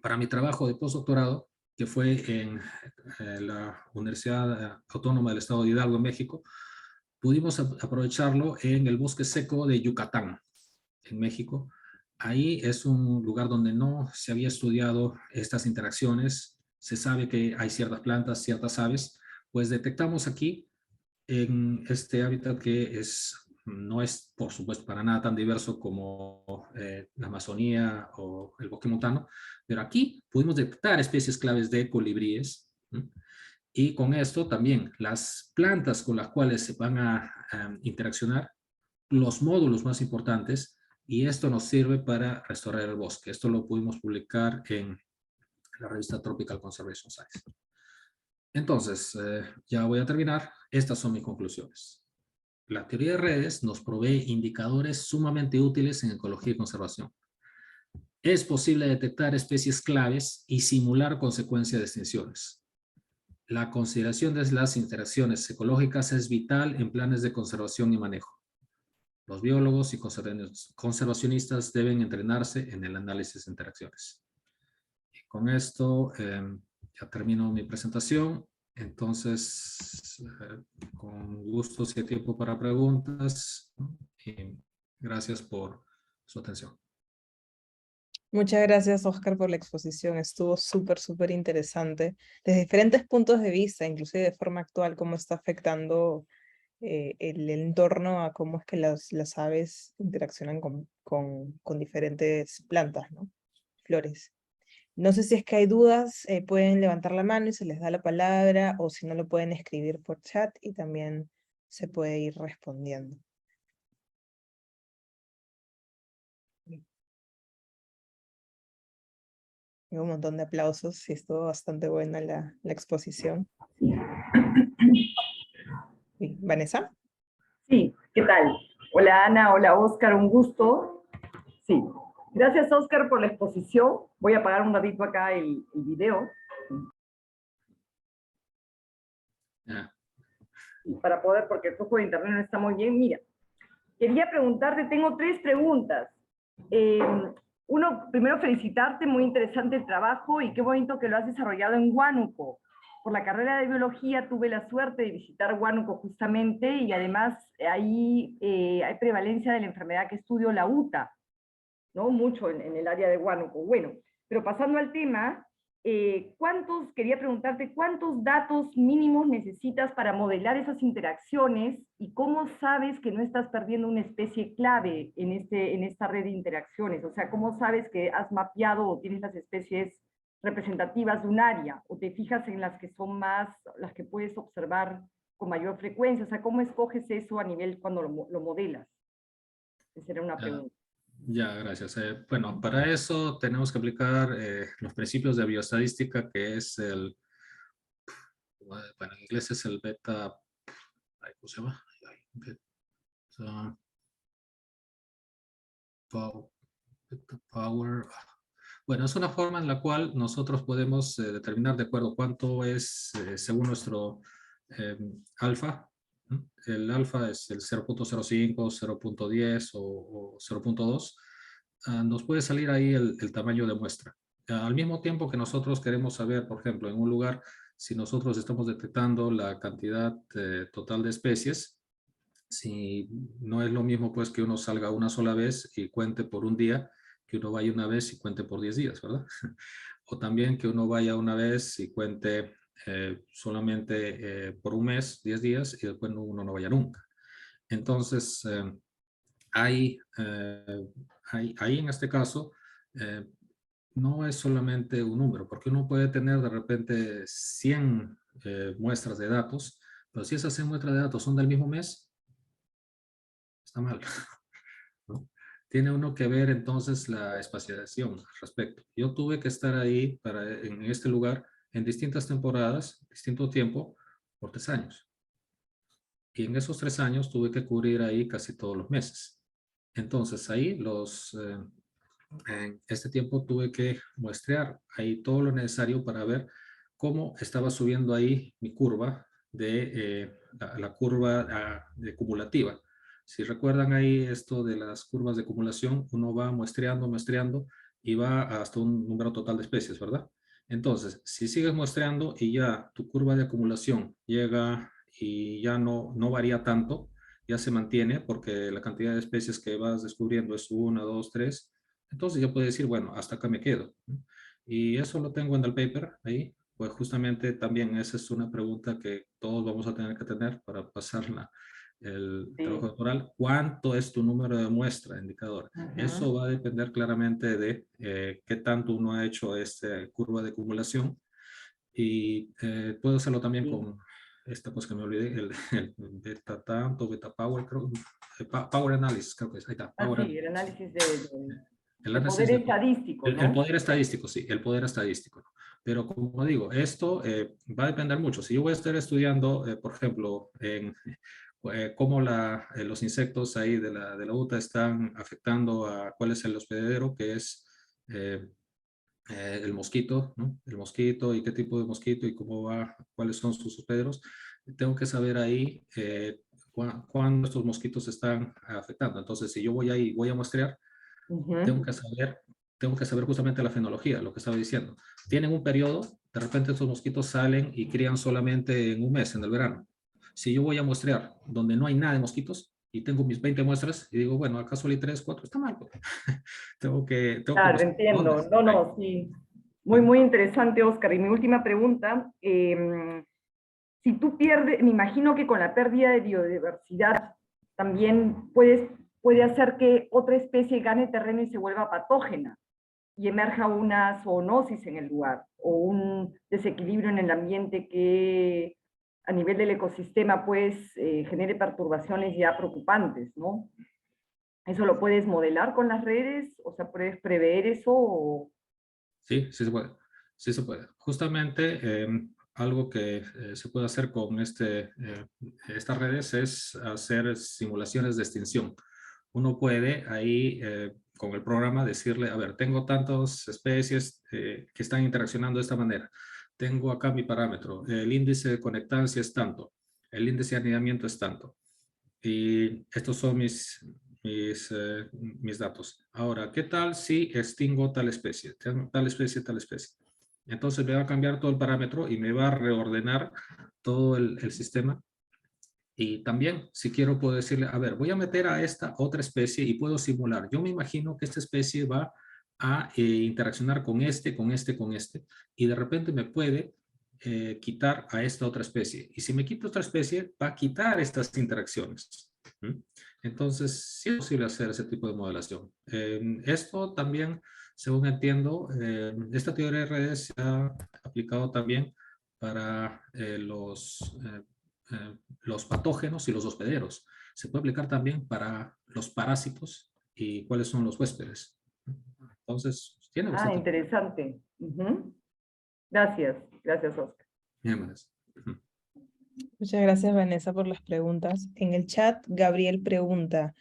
para mi trabajo de postdoctorado, que fue en la Universidad Autónoma del Estado de Hidalgo en México, pudimos aprovecharlo en el bosque seco de Yucatán, en México. Ahí es un lugar donde no se había estudiado estas interacciones. Se sabe que hay ciertas plantas, ciertas aves. Pues detectamos aquí, en este hábitat que no es, por supuesto, para nada tan diverso como la Amazonía o el bosque montano, pero aquí pudimos detectar especies claves de colibríes. Y con esto también las plantas con las cuales se van a interaccionar, los módulos más importantes, y esto nos sirve para restaurar el bosque. Esto lo pudimos publicar en la revista Tropical Conservation Science. Entonces, ya voy a terminar. Estas son mis conclusiones. La teoría de redes nos provee indicadores sumamente útiles en ecología y conservación. Es posible detectar especies claves y simular consecuencias de extinciones. La consideración de las interacciones ecológicas es vital en planes de conservación y manejo. Los biólogos y conservacionistas deben entrenarse en el análisis de interacciones. Y con esto ya termino mi presentación. Entonces, con gusto, si hay tiempo para preguntas. Y gracias por su atención.
Muchas gracias, Oscar, por la exposición. Estuvo súper interesante. Desde diferentes puntos de vista, inclusive de forma actual, cómo está afectando el entorno a cómo es que las aves interaccionan con diferentes plantas, ¿no? Flores. No sé si es que hay dudas, pueden levantar la mano y se les da la palabra, o si no lo pueden escribir por chat y también se puede ir respondiendo. Y un montón de aplausos y estuvo bastante buena la exposición. Sí. ¿Vanessa?
Sí, ¿qué tal? Hola Ana, hola Oscar, un gusto. Sí, gracias Oscar por la exposición. Voy a apagar un ratito acá el video. Para poder, porque el flujo de internet no está muy bien. Mira, quería preguntarte, tengo 3 preguntas. Uno, primero felicitarte, muy interesante el trabajo y qué bonito que lo has desarrollado en Huánuco. Por la carrera de biología tuve la suerte de visitar Huánuco justamente y además ahí hay prevalencia de la enfermedad que estudio, la UTA, ¿no? Mucho en el área de Huánuco. Bueno, pero pasando al tema, quería preguntarte, ¿cuántos datos mínimos necesitas para modelar esas interacciones y cómo sabes que no estás perdiendo una especie clave en esta red de interacciones? O sea, ¿cómo sabes que has mapeado o tienes las especies representativas de un área? ¿O te fijas en las que son más, las que puedes observar con mayor frecuencia? O sea, ¿cómo escoges eso a nivel cuando lo modelas? Esa era una pregunta.
Ya, gracias. Bueno, para eso tenemos que aplicar los principios de bioestadística, que es bueno, en inglés es el beta, ¿cómo se llama? Beta power. Bueno, es una forma en la cual nosotros podemos determinar de acuerdo cuánto es, según nuestro alfa. El alfa es el 0.05, 0.10 o 0.2. Nos puede salir ahí el tamaño de muestra. Al mismo tiempo que nosotros queremos saber, por ejemplo, en un lugar, si nosotros estamos detectando la cantidad total de especies, si no es lo mismo pues que uno salga una sola vez y cuente por un día, que uno vaya una vez y cuente por 10 días, ¿verdad? O también que uno vaya una vez y cuente solamente por un mes, 10 días, y después uno no vaya nunca. Entonces, ahí en este caso, no es solamente un número, porque uno puede tener de repente 100 muestras de datos, pero si esas 100 muestras de datos son del mismo mes, está mal, ¿no? Tiene uno que ver entonces la espaciación al respecto. Yo tuve que estar ahí en este lugar en distintas temporadas, distinto tiempo, por 3 años. Y en esos 3 años tuve que cubrir ahí casi todos los meses. Entonces ahí en este tiempo tuve que muestrear ahí todo lo necesario para ver cómo estaba subiendo ahí mi curva de la curva de cumulativa. Si recuerdan ahí esto de las curvas de acumulación, uno va muestreando y va hasta un número total de especies, ¿verdad? Entonces, si sigues muestreando y ya tu curva de acumulación llega y ya no varía tanto, ya se mantiene porque la cantidad de especies que vas descubriendo es 1, 2, 3, entonces yo puedo decir, bueno, hasta acá me quedo. Y eso lo tengo en el paper ahí. Pues justamente también esa es una pregunta que todos vamos a tener que tener para pasar el trabajo
Sí.
doctoral. ¿Cuánto es tu número de muestra, indicador? Eso va a depender claramente de qué tanto uno ha hecho esta curva de acumulación. Y puedo hacerlo también
Sí.
con esta cosa que me olvidé, el beta tanto, beta power, creo, power analysis, creo que es, ahí está.
Sí, el análisis
El
de
análisis
poder estadístico,
el
¿no?
poder estadístico, sí, el poder estadístico. Pero como digo, esto va a depender mucho. Si yo voy a estar estudiando, por ejemplo, cómo los insectos ahí de la UTA están afectando a cuál es el hospedero, que es el mosquito, ¿no? El mosquito y qué tipo de mosquito y cómo va, cuáles son sus hospederos. Tengo que saber ahí cuándo estos mosquitos están afectando. Entonces, si yo voy ahí, voy a muestrear, tengo que saber justamente la fenología, lo que estaba diciendo. Tienen un periodo, de repente estos mosquitos salen y crían solamente en un mes, en el verano. Si yo voy a muestrear donde no hay nada de mosquitos y tengo mis 20 muestras y digo, bueno, acá solo hay 3, 4, está mal. tengo que
Claro,
buscar dónde
entiendo.
está.
No, no, sí. Muy, muy interesante, Oscar. Y mi última pregunta, si tú pierdes, me imagino que con la pérdida de biodiversidad también puede hacer que otra especie gane terreno y se vuelva patógena y emerja una zoonosis en el lugar o un desequilibrio en el ambiente que a nivel del ecosistema pues genere perturbaciones ya preocupantes, ¿no? ¿Eso lo puedes modelar con las redes? O sea, ¿puedes prever eso? O...
Sí, sí se puede. Sí se puede. Justamente algo que se puede hacer con estas redes es hacer simulaciones de extinción. Uno puede ahí con el programa decirle, a ver, tengo tantas especies que están interaccionando de esta manera. Tengo acá mi parámetro. El índice de conectancia es tanto. El índice de anidamiento es tanto. Y estos son mis datos. Ahora, ¿qué tal si extingo tal especie? Tal especie, tal especie. Entonces me va a cambiar todo el parámetro y me va a reordenar todo el sistema. Y también, si quiero, puedo decirle, a ver, voy a meter a esta otra especie y puedo simular. Yo me imagino que esta especie va a interaccionar con este. Y de repente me puede quitar a esta otra especie. Y si me quita otra especie, va a quitar estas interacciones. ¿Mm? Entonces, sí es posible hacer ese tipo de modelación. Esto también, según entiendo, esta teoría de redes se ha aplicado también para los patógenos y los hospederos. Se puede aplicar también para los parásitos y cuáles son los huéspedes. Entonces, tiene
Ah,
bastante.
interesante. Gracias, gracias, Oscar.
Bien, Vanessa.
Muchas gracias, Vanessa, por las preguntas. En el chat, Gabriel pregunta,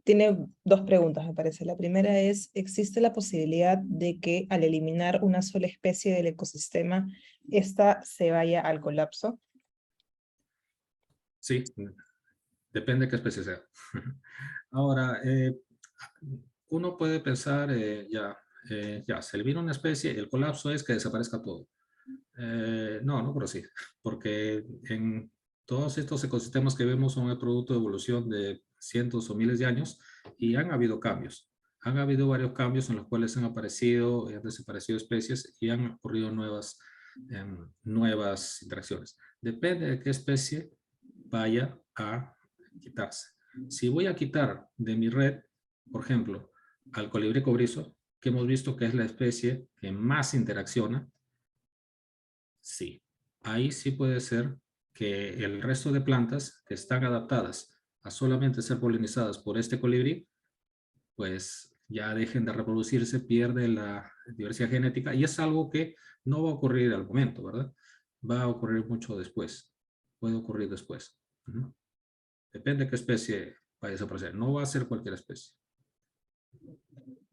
tiene dos preguntas, me parece. La primera es, ¿existe la posibilidad de que al eliminar una sola especie del ecosistema, esta se vaya al colapso?
Sí, depende de qué especie sea. Ahora, uno puede pensar, se elimina una especie, el colapso es que desaparezca todo. No, pero sí, porque en todos estos ecosistemas que vemos son el producto de evolución de cientos o miles de años y han habido cambios. Han habido varios cambios en los cuales han aparecido y han desaparecido especies y han ocurrido nuevas nuevas interacciones. Depende de qué especie vaya a quitarse. Si voy a quitar de mi red, por ejemplo, al colibrí cobrizo, que hemos visto que es la especie que más interacciona, sí, ahí sí puede ser que el resto de plantas que están adaptadas a solamente ser polinizadas por este colibrí, pues ya dejen de reproducirse, pierde la diversidad genética, y es algo que no va a ocurrir al momento, ¿verdad? Va a ocurrir mucho después, puede ocurrir después. Depende de qué especie vaya a desaparecer, no va a ser cualquier especie.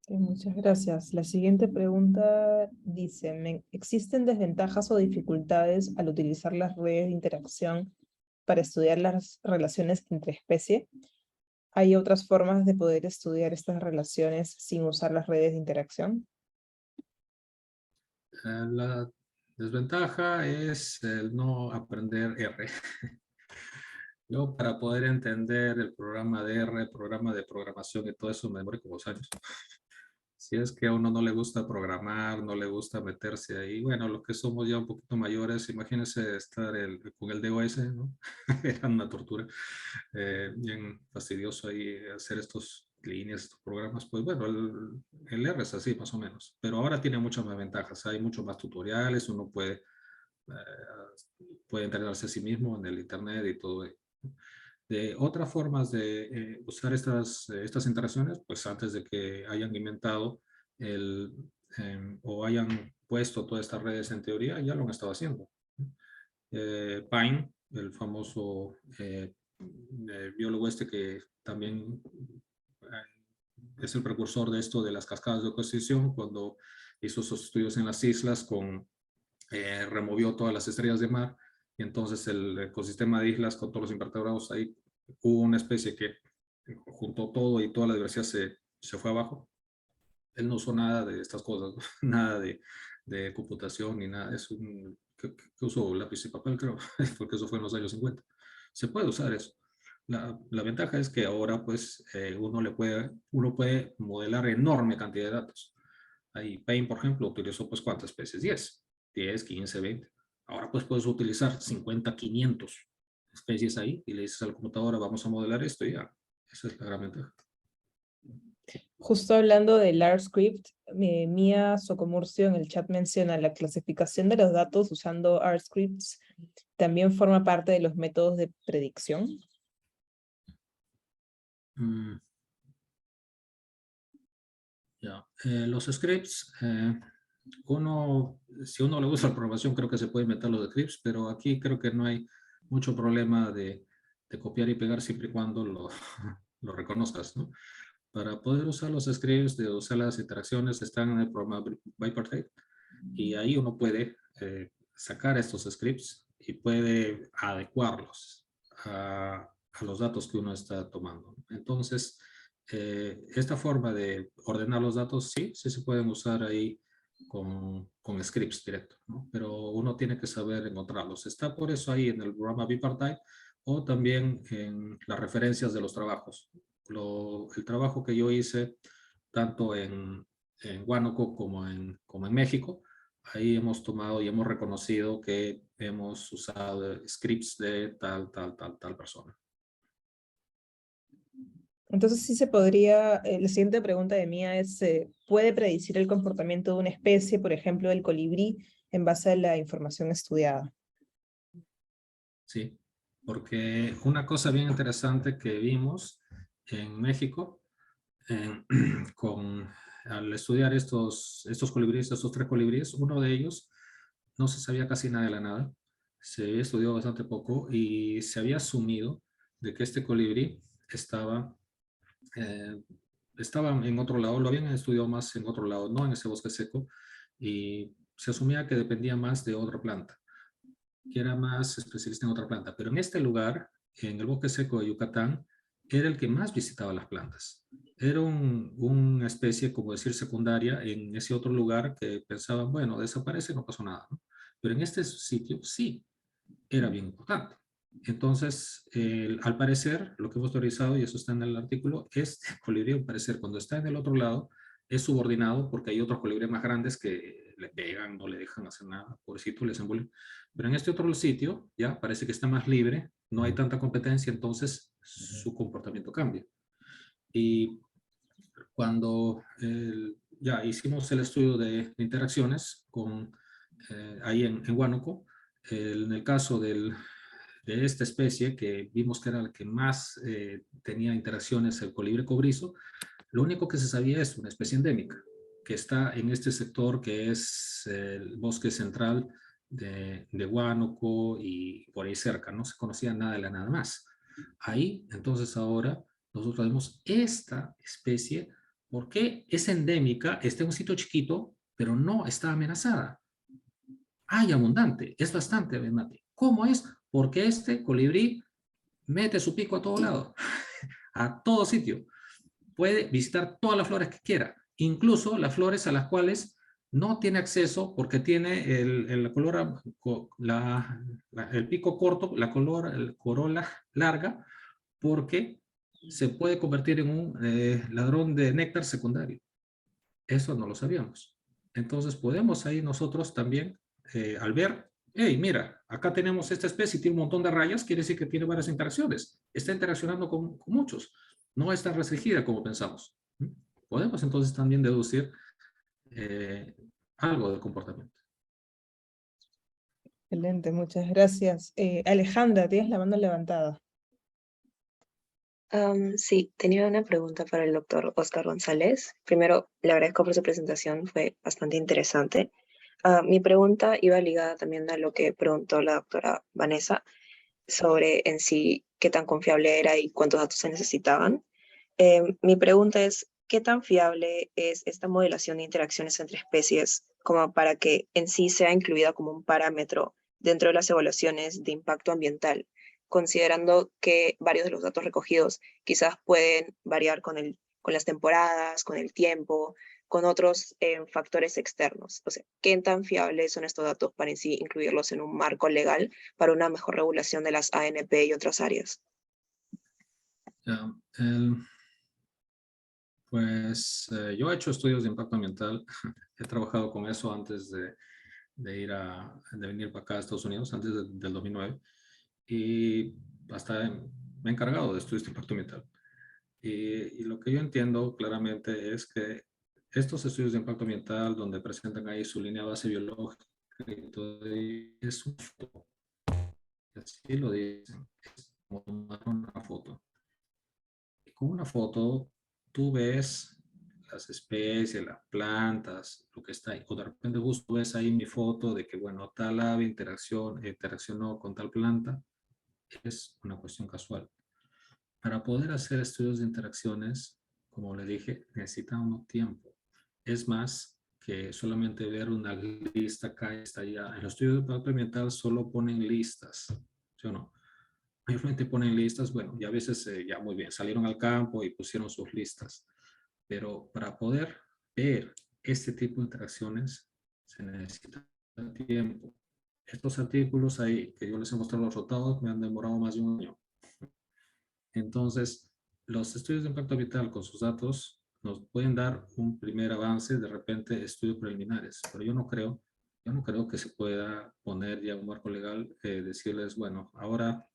Muchas gracias. La siguiente pregunta dice, ¿existen desventajas o dificultades al utilizar las redes de interacción para estudiar las relaciones entre especies? ¿Hay otras formas de poder estudiar estas relaciones sin usar las redes de interacción?
La desventaja es el no aprender R. Yo, para poder entender el programa de R, programa de programación y todo eso, me demoré como 2 años. Si es que a uno no le gusta programar, no le gusta meterse ahí, bueno, los que somos ya un poquito mayores, imagínense estar con el DOS, ¿no? Era una tortura, bien fastidioso ahí hacer estos líneas, estos programas, pues bueno, el R es así más o menos, pero ahora tiene muchas más ventajas, hay muchos más tutoriales, uno puede entrenarse a sí mismo en el internet y todo. De otras formas de usar estas interacciones, pues antes de que hayan inventado o hayan puesto todas estas redes en teoría, ya lo han estado haciendo. Pine, el famoso biólogo que también es el precursor de esto de las cascadas de ecosistema, cuando hizo sus estudios en las islas, removió todas las estrellas de mar, y entonces el ecosistema de islas con todos los invertebrados ahí, hubo una especie que juntó todo y toda la diversidad se fue abajo. Él no usó nada de estas cosas, ¿no? Nada de computación ni nada. Que usó lápiz y papel, creo, porque eso fue en los años 50. Se puede usar eso. La ventaja es que ahora pues uno puede modelar enorme cantidad de datos. Ahí Paint, por ejemplo, utilizó pues ¿cuántas especies? 10, 15, 20. Ahora pues puedes utilizar 50, 500 especies ahí y le dices a la computadora, vamos a modelar esto y ya. Esa es la gran ventaja.
Justo hablando del R script, Mía Socomurcio en el chat menciona la clasificación de los datos usando R scripts también forma parte de los métodos de predicción.
Los scripts, si uno le gusta la programación, creo que se puede inventar los scripts, pero aquí creo que no hay mucho problema de copiar y pegar siempre y cuando lo reconozcas, ¿no? Para poder usar los scripts, de usar las interacciones, están en el programa Bipartite, y ahí uno puede sacar estos scripts y puede adecuarlos a los datos que uno está tomando. Entonces, esta forma de ordenar los datos, sí se pueden usar ahí con scripts directos, ¿no? Pero uno tiene que saber encontrarlos. Está por eso ahí en el programa Bipartite, o también en las referencias de los trabajos. El trabajo que yo hice, tanto en Huánuco como en México, ahí hemos tomado y hemos reconocido que hemos usado scripts de tal persona.
Entonces sí se podría, la siguiente pregunta de Mía es, ¿puede predecir el comportamiento de una especie, por ejemplo el colibrí, en base a la información estudiada?
Sí, porque una cosa bien interesante que vimos en México, al estudiar estos colibríes, estos 3 colibríes, uno de ellos no se sabía casi nada de la nada, se estudió bastante poco y se había asumido de que este colibrí estaba en otro lado, lo habían estudiado más en otro lado, no en ese bosque seco, y se asumía que dependía más de otra planta, que era más especialista en otra planta, pero en este lugar, en el bosque seco de Yucatán, era el que más visitaba las plantas. Era una especie, como decir, secundaria en ese otro lugar que pensaban, bueno, desaparece, no pasó nada, ¿no? Pero en este sitio sí, era bien importante. Entonces, al parecer, lo que hemos teorizado, y eso está en el artículo, este colibrí, al parecer, cuando está en el otro lado, es subordinado porque hay otros colibríes más grandes que le pegan, no le dejan hacer nada, pobrecito, le hacen bullying. Pero en este otro sitio, ya parece que está más libre, no hay tanta competencia, entonces su comportamiento cambia. Y cuando ya hicimos el estudio de interacciones ahí en Huánuco, en el caso de esta especie que vimos que era la que más tenía interacciones, el colibrí cobrizo, lo único que se sabía es una especie endémica que está en este sector que es el bosque central de Huánuco y por ahí cerca, no se conocía nada de nada más. Ahí, entonces ahora nosotros vemos esta especie, porque es endémica, está en un sitio chiquito, pero no está amenazada. Hay abundante, es bastante abundante. ¿Cómo es? Porque este colibrí mete su pico a todo lado, a todo sitio. Puede visitar todas las flores que quiera, incluso las flores a las cuales no tiene acceso porque tiene el pico corto, la corola larga, porque se puede convertir en un ladrón de néctar secundario. Eso no lo sabíamos. Entonces podemos ahí nosotros también, al ver, hey, mira, acá tenemos esta especie, tiene un montón de rayas, quiere decir que tiene varias interacciones. Está interaccionando con muchos. No está restringida como pensamos. Podemos entonces también deducir algo del comportamiento.
Excelente, muchas gracias. Alejandra, tienes la mano levantada.
Sí, tenía una pregunta para el doctor Oscar González. Primero, le agradezco por su presentación, fue bastante interesante. Mi pregunta iba ligada también a lo que preguntó la doctora Vanessa sobre en sí qué tan confiable era y cuántos datos se necesitaban. Mi pregunta es, ¿qué tan fiable es esta modelación de interacciones entre especies como para que en sí sea incluida como un parámetro dentro de las evaluaciones de impacto ambiental, considerando que varios de los datos recogidos quizás pueden variar con las temporadas, con el tiempo, con otros factores externos? O sea, ¿qué tan fiables son estos datos para en sí incluirlos en un marco legal para una mejor regulación de las ANP y otras áreas?
Pues yo he hecho estudios de impacto ambiental, he trabajado con eso antes de venir para acá a Estados Unidos, antes del 2009, y hasta me he encargado de estudios de impacto ambiental. Y lo que yo entiendo claramente es que estos estudios de impacto ambiental, donde presentan ahí su línea base biológica y todo, es un foto. Así lo dicen, es como tomar una foto. Y con una foto tú ves las especies, las plantas, lo que está ahí. O de repente justo ves ahí mi foto de que, bueno, tal ave interaccionó con tal planta. Es una cuestión casual. Para poder hacer estudios de interacciones, como le dije, necesita uno tiempo. Es más que solamente ver una lista acá y está allá. En los estudios de impacto ambiental solo ponen listas, ¿sí o no? Mayormente ponen listas, bueno, y a veces ya muy bien, salieron al campo y pusieron sus listas. Pero para poder ver este tipo de interacciones se necesita tiempo. Estos artículos ahí que yo les he mostrado los resultados me han demorado más de un año. Entonces, los estudios de impacto ambiental con sus datos nos pueden dar un primer avance, de repente estudios preliminares, pero yo no creo que se pueda poner ya un marco legal, decirles, bueno, ahora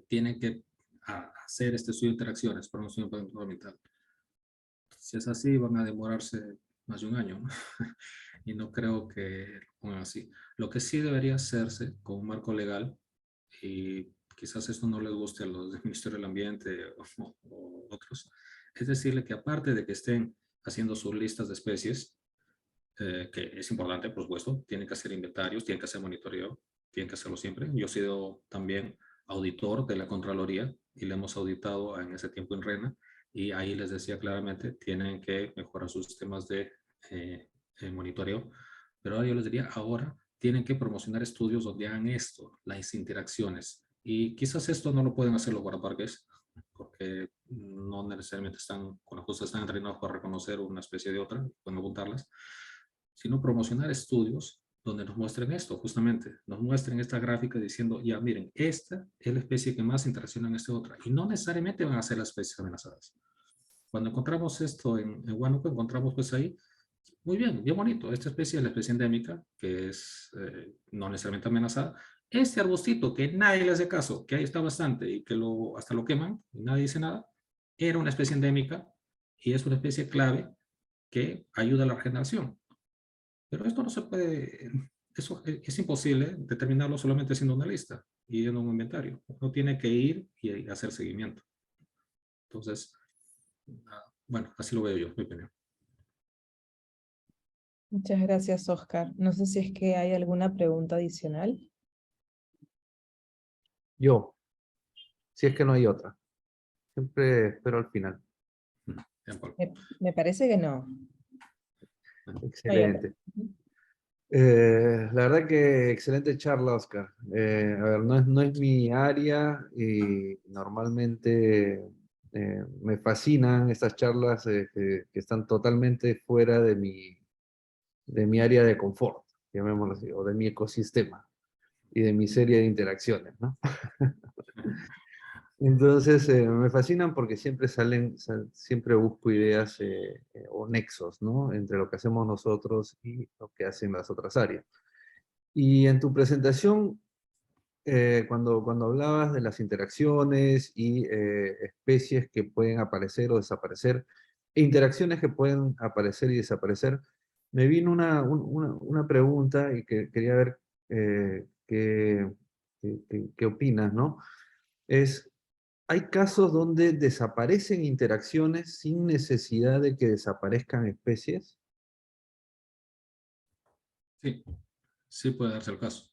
tienen que hacer este estudio de interacciones para un estudio de impacto ambiental. Si es así, van a demorarse más de un año, ¿no? Y no creo que lo pongan así. Lo que sí debería hacerse con un marco legal, y quizás esto no les guste a los del Ministerio del Ambiente o otros, es decirle que aparte de que estén haciendo sus listas de especies, que es importante, por supuesto, tienen que hacer inventarios, tienen que hacer monitoreo, tienen que hacerlo siempre. Yo he sido también auditor de la Contraloría y le hemos auditado en ese tiempo en RENA, y ahí les decía claramente, tienen que mejorar sus sistemas de monitoreo, pero ahora yo les diría, ahora tienen que promocionar estudios donde hagan esto, las interacciones, y quizás esto no lo pueden hacer los guardaparques, porque no necesariamente están, con la justa están entrenados para reconocer una especie de otra, pueden apuntarlas, sino promocionar estudios donde nos muestren esto, justamente, nos muestren esta gráfica diciendo, ya miren, esta es la especie que más interacciona en esta otra, y no necesariamente van a ser las especies amenazadas. Cuando encontramos esto en Huánuco, encontramos pues ahí Muy bien, bien bonito. Esta especie es la especie endémica, que es no necesariamente amenazada. Este arbustito que nadie le hace caso, que ahí está bastante y que hasta lo queman y nadie dice nada, era una especie endémica y es una especie clave que ayuda a la regeneración. Pero esto no se puede, eso es imposible determinarlo solamente haciendo una lista y en un inventario. Uno tiene que ir y hacer seguimiento. Entonces, bueno, así lo veo yo, mi opinión.
Muchas gracias, Oscar. No sé si es que hay alguna pregunta adicional.
Yo, si es que no hay otra. Siempre espero al final.
Bien, Paul.
Me parece que no. No hay otra.
Excelente. La verdad que excelente charla, Oscar. A ver, no es mi área y normalmente me fascinan estas charlas que están totalmente fuera de mi área de confort, llamémoslo así, o de mi ecosistema y de mi serie de interacciones, ¿no? Entonces, me fascinan porque siempre siempre busco ideas o nexos, ¿no? Entre lo que hacemos nosotros y lo que hacen las otras áreas. Y en tu presentación, cuando hablabas de las interacciones y especies que pueden aparecer o desaparecer, e interacciones que pueden aparecer y desaparecer, me vino una pregunta y que quería ver qué opinas, ¿no? ¿Hay casos donde desaparecen interacciones sin necesidad de que desaparezcan especies?
Sí, sí puede darse el caso.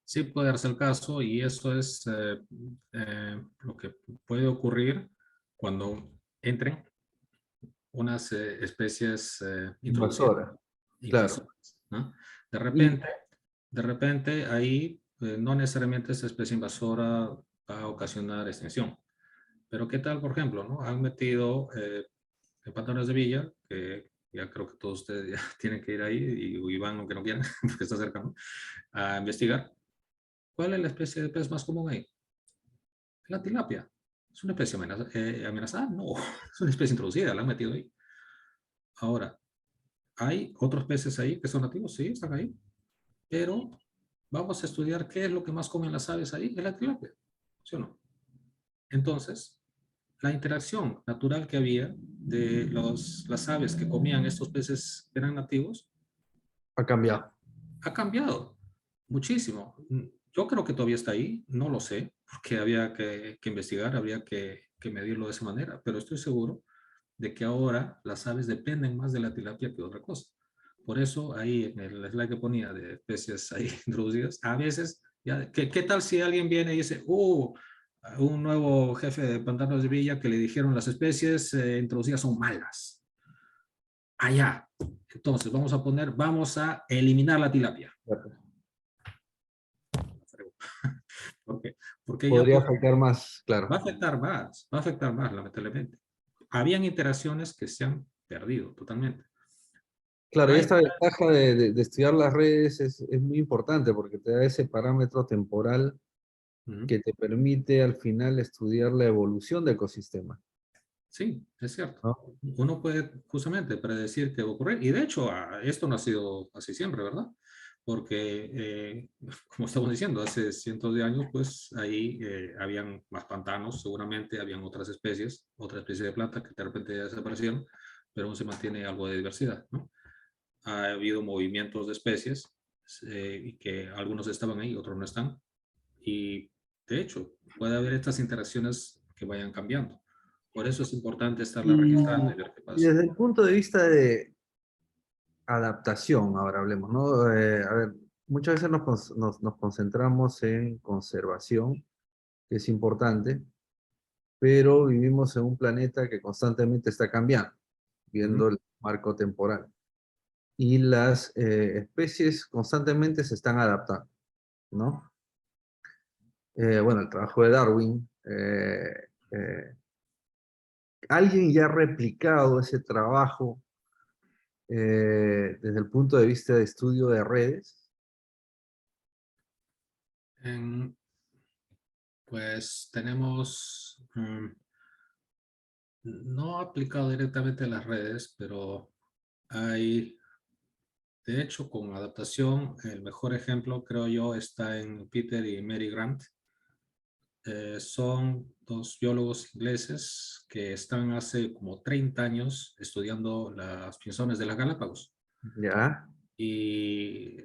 Sí puede darse el caso y eso es lo que puede ocurrir cuando entren unas especies introducidas,
Invasora, claro.
invasoras, ¿no? De
Y
repente, de repente ahí no necesariamente esa especie invasora va a ocasionar extinción. Pero ¿qué tal, por ejemplo, no? Han metido en Pantanos de Villa, que ya creo que todos ustedes ya tienen que ir ahí y van aunque no quieran, porque está cerca, ¿no? A investigar. ¿Cuál es la especie de pez más común ahí? La tilapia. ¿Es una especie amenazada? No, es una especie introducida, la han metido ahí. Ahora, ¿hay otros peces ahí que son nativos? Sí, están ahí. Pero vamos a estudiar qué es lo que más comen las aves ahí, es la tilapia. ¿Sí o no? Entonces, la interacción natural que había de las aves que comían estos peces que eran nativos
ha cambiado.
ha cambiado muchísimo. Yo creo que todavía está ahí, no lo sé, porque había que investigar, habría que medirlo de esa manera, pero estoy seguro de que ahora las aves dependen más de la tilapia que de otra cosa. Por eso ahí en el slide que ponía de especies ahí introducidas, a veces, ya, ¿qué tal si alguien viene y dice, un nuevo jefe de Pantanos de Villa que le dijeron las especies introducidas son malas? Allá. Entonces vamos a eliminar la tilapia. ¿Por qué? Porque ya
Podría afectar más, claro.
va a afectar más, lamentablemente. Habían interacciones que se han perdido totalmente.
Claro, y
Hay,
esta ventaja de estudiar las redes es muy importante porque te da ese parámetro temporal que te permite al final estudiar la evolución del ecosistema,
sí, es cierto.
¿no?
Uno puede justamente predecir qué va a ocurrir. Y de hecho, esto no ha sido así siempre, ¿verdad? Porque, como estamos diciendo, hace cientos de años, pues ahí habían más pantanos, seguramente habían otras especies de planta que de repente ya desaparecieron, pero aún se mantiene algo de diversidad, ¿no? Ha habido movimientos de especies y que algunos estaban ahí, otros no están. Y de hecho, puede haber estas interacciones que vayan cambiando. Por eso es importante estarla registrando y ver qué
Y
pasa.
desde el punto de vista de adaptación, ahora hablemos, ¿no? A ver, muchas veces nos concentramos en conservación, que es importante, pero vivimos en un planeta que constantemente está cambiando, viendo el marco temporal. Y las especies constantemente se están adaptando, ¿no? Bueno, el trabajo de Darwin, ¿alguien ya ha replicado ese trabajo desde el punto de vista de estudio de redes?
Pues tenemos, no aplicado directamente a las redes, pero Hay, de hecho, con adaptación, el mejor ejemplo, creo yo, está en Peter y Mary Grant. Son dos biólogos ingleses que están hace como 30 años estudiando las pinzones de las Galápagos.
Ya,
Y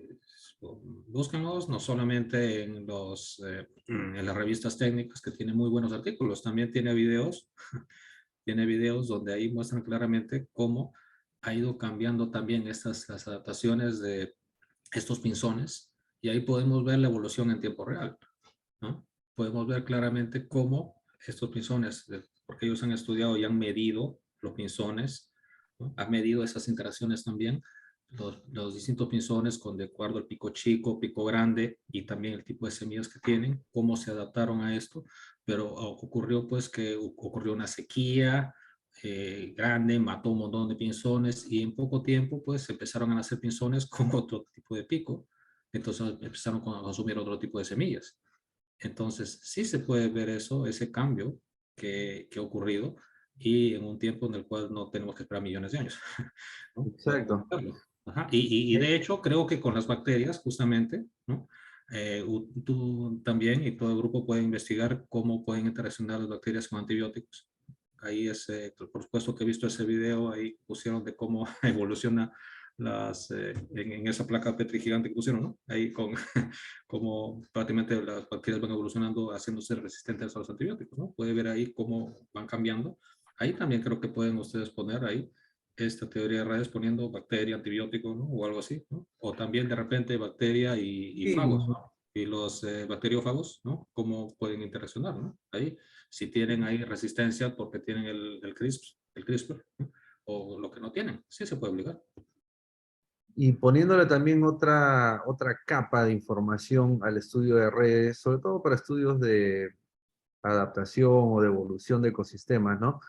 búsquenlos no solamente en las revistas técnicas, que tienen muy buenos artículos, también tiene videos, tiene videos donde ahí muestran claramente cómo ha ido cambiando también las adaptaciones de estos pinzones, y ahí podemos ver la evolución en tiempo real, ¿no? Podemos ver claramente cómo estos pinzones, porque ellos han estudiado y han medido los pinzones, ¿no? Han medido esas interacciones también, los distintos pinzones con de acuerdo al pico chico, pico grande y también el tipo de semillas que tienen, cómo se adaptaron a esto, pero ocurrió pues que ocurrió una sequía grande, mató un montón de pinzones y en poco tiempo pues empezaron a hacer pinzones con otro tipo de pico, entonces empezaron a consumir otro tipo de semillas. Entonces, sí se puede ver eso, ese cambio que ha ocurrido y en un tiempo en el cual no tenemos que esperar millones de años, ¿no? Podemos
exacto.
verlo. Ajá. Y de hecho, creo que con las bacterias, justamente, ¿no? Tú también y todo el grupo puede investigar cómo pueden interaccionar las bacterias con antibióticos. Ahí por supuesto que he visto ese video, ahí pusieron de cómo evoluciona en esa placa Petri gigante que pusieron, ¿no? Ahí con cómo prácticamente las bacterias van evolucionando haciéndose resistentes a los antibióticos, ¿no? Puede ver ahí cómo van cambiando. Ahí también creo que pueden ustedes poner ahí esta teoría de redes poniendo bacteria, antibiótico, ¿no? O algo así, ¿no? O también de repente bacteria y
Sí,
fagos, ¿no? Y los bacteriófagos, ¿no? Cómo pueden interaccionar, ¿no? Ahí, si tienen ahí resistencia porque tienen el CRISPR, ¿no? O lo que no tienen, sí se puede obligar.
y poniéndole también otra capa de información al estudio de redes, sobre todo para estudios de adaptación o de evolución de ecosistemas, ¿no?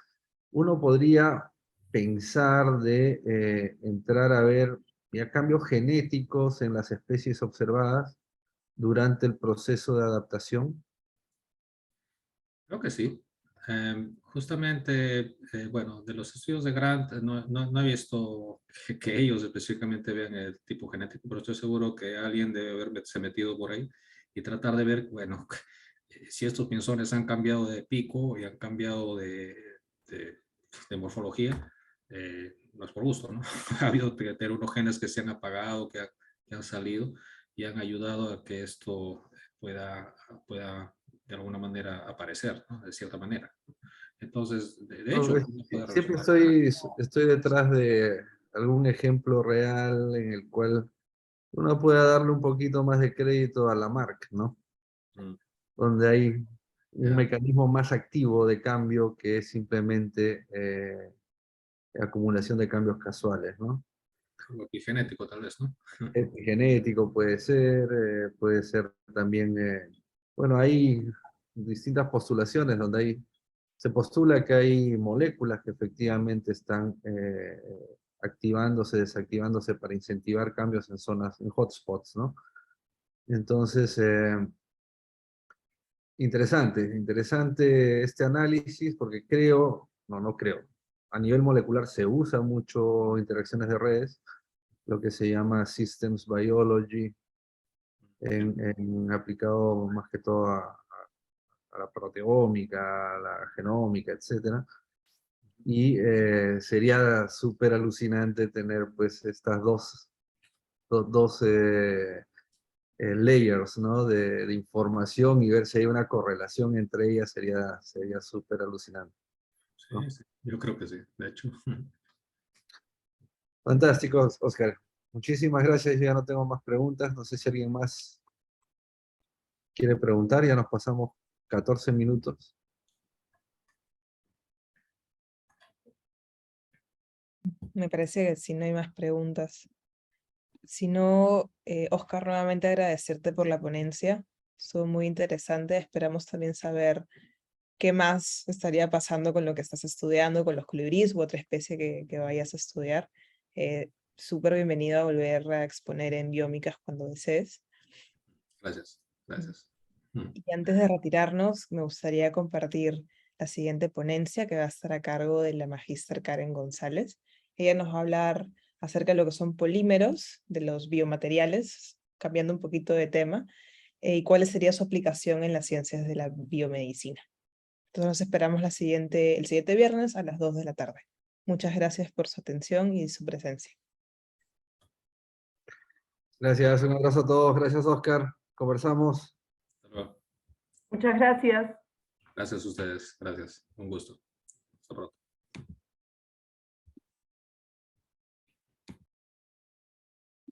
Uno podría pensar de entrar a ver ya cambios genéticos en las especies observadas durante el proceso de adaptación.
Creo que sí. Justamente, bueno, de los estudios de Grant, no he visto que ellos específicamente vean el tipo genético, pero estoy seguro que alguien debe haberse metido por ahí y tratar de ver, bueno, si estos pinzones han cambiado de pico y han cambiado de morfología, no es por gusto, ¿no? Ha habido que tener unos genes que se han apagado, que han salido y han ayudado a que esto pueda de alguna manera aparecer, ¿no? De cierta manera. Entonces, de hecho,
Entonces,
uno puede
siempre
relacionar.
estoy detrás de algún ejemplo real en el cual uno pueda darle un poquito más de crédito a Lamarck, ¿no?
Mm,
Donde hay un
ya,
mecanismo más activo de cambio que es simplemente acumulación de cambios casuales, ¿no?
algo epigenético tal vez, ¿no?
Epigenético puede ser también, bueno, hay distintas postulaciones donde se postula que hay moléculas que efectivamente están activándose, desactivándose para incentivar cambios en zonas, en hotspots, ¿no? Entonces, interesante este análisis porque no creo, a nivel molecular se usa mucho interacciones de redes, lo que se llama Systems Biology, aplicado más que todo a la proteómica, a la genómica, etcétera. Y sería súper alucinante tener pues estas dos layers, ¿no? de información y ver si hay una correlación entre ellas sería súper alucinante, ¿no?
Sí, sí, yo creo que sí, de hecho.
Fantástico, Oscar. Muchísimas gracias. Yo ya no tengo más preguntas. No sé si alguien más quiere preguntar. Ya nos pasamos 14 minutos.
Me parece que si no hay más preguntas. Si no, Oscar, nuevamente agradecerte por la ponencia. Estuvo muy interesante. Esperamos también saber qué más estaría pasando con lo que estás estudiando, con los colibríes u otra especie que vayas a estudiar. Súper bienvenido a volver a exponer en Biómicas cuando desees.
Gracias, gracias. Mm.
Y antes de retirarnos, me gustaría compartir la siguiente ponencia que va a estar a cargo de la magíster Karen González. Ella nos va a hablar acerca de lo que son polímeros de los biomateriales, cambiando un poquito de tema, y cuál sería su aplicación en las ciencias de la biomedicina. Entonces nos esperamos el siguiente viernes a las 2 de la tarde. Muchas gracias por su atención y su presencia.
Gracias, un abrazo a todos. Gracias, Oscar. Conversamos.
Hasta luego.
Muchas gracias.
Gracias a ustedes. Gracias. Un gusto. Hasta pronto.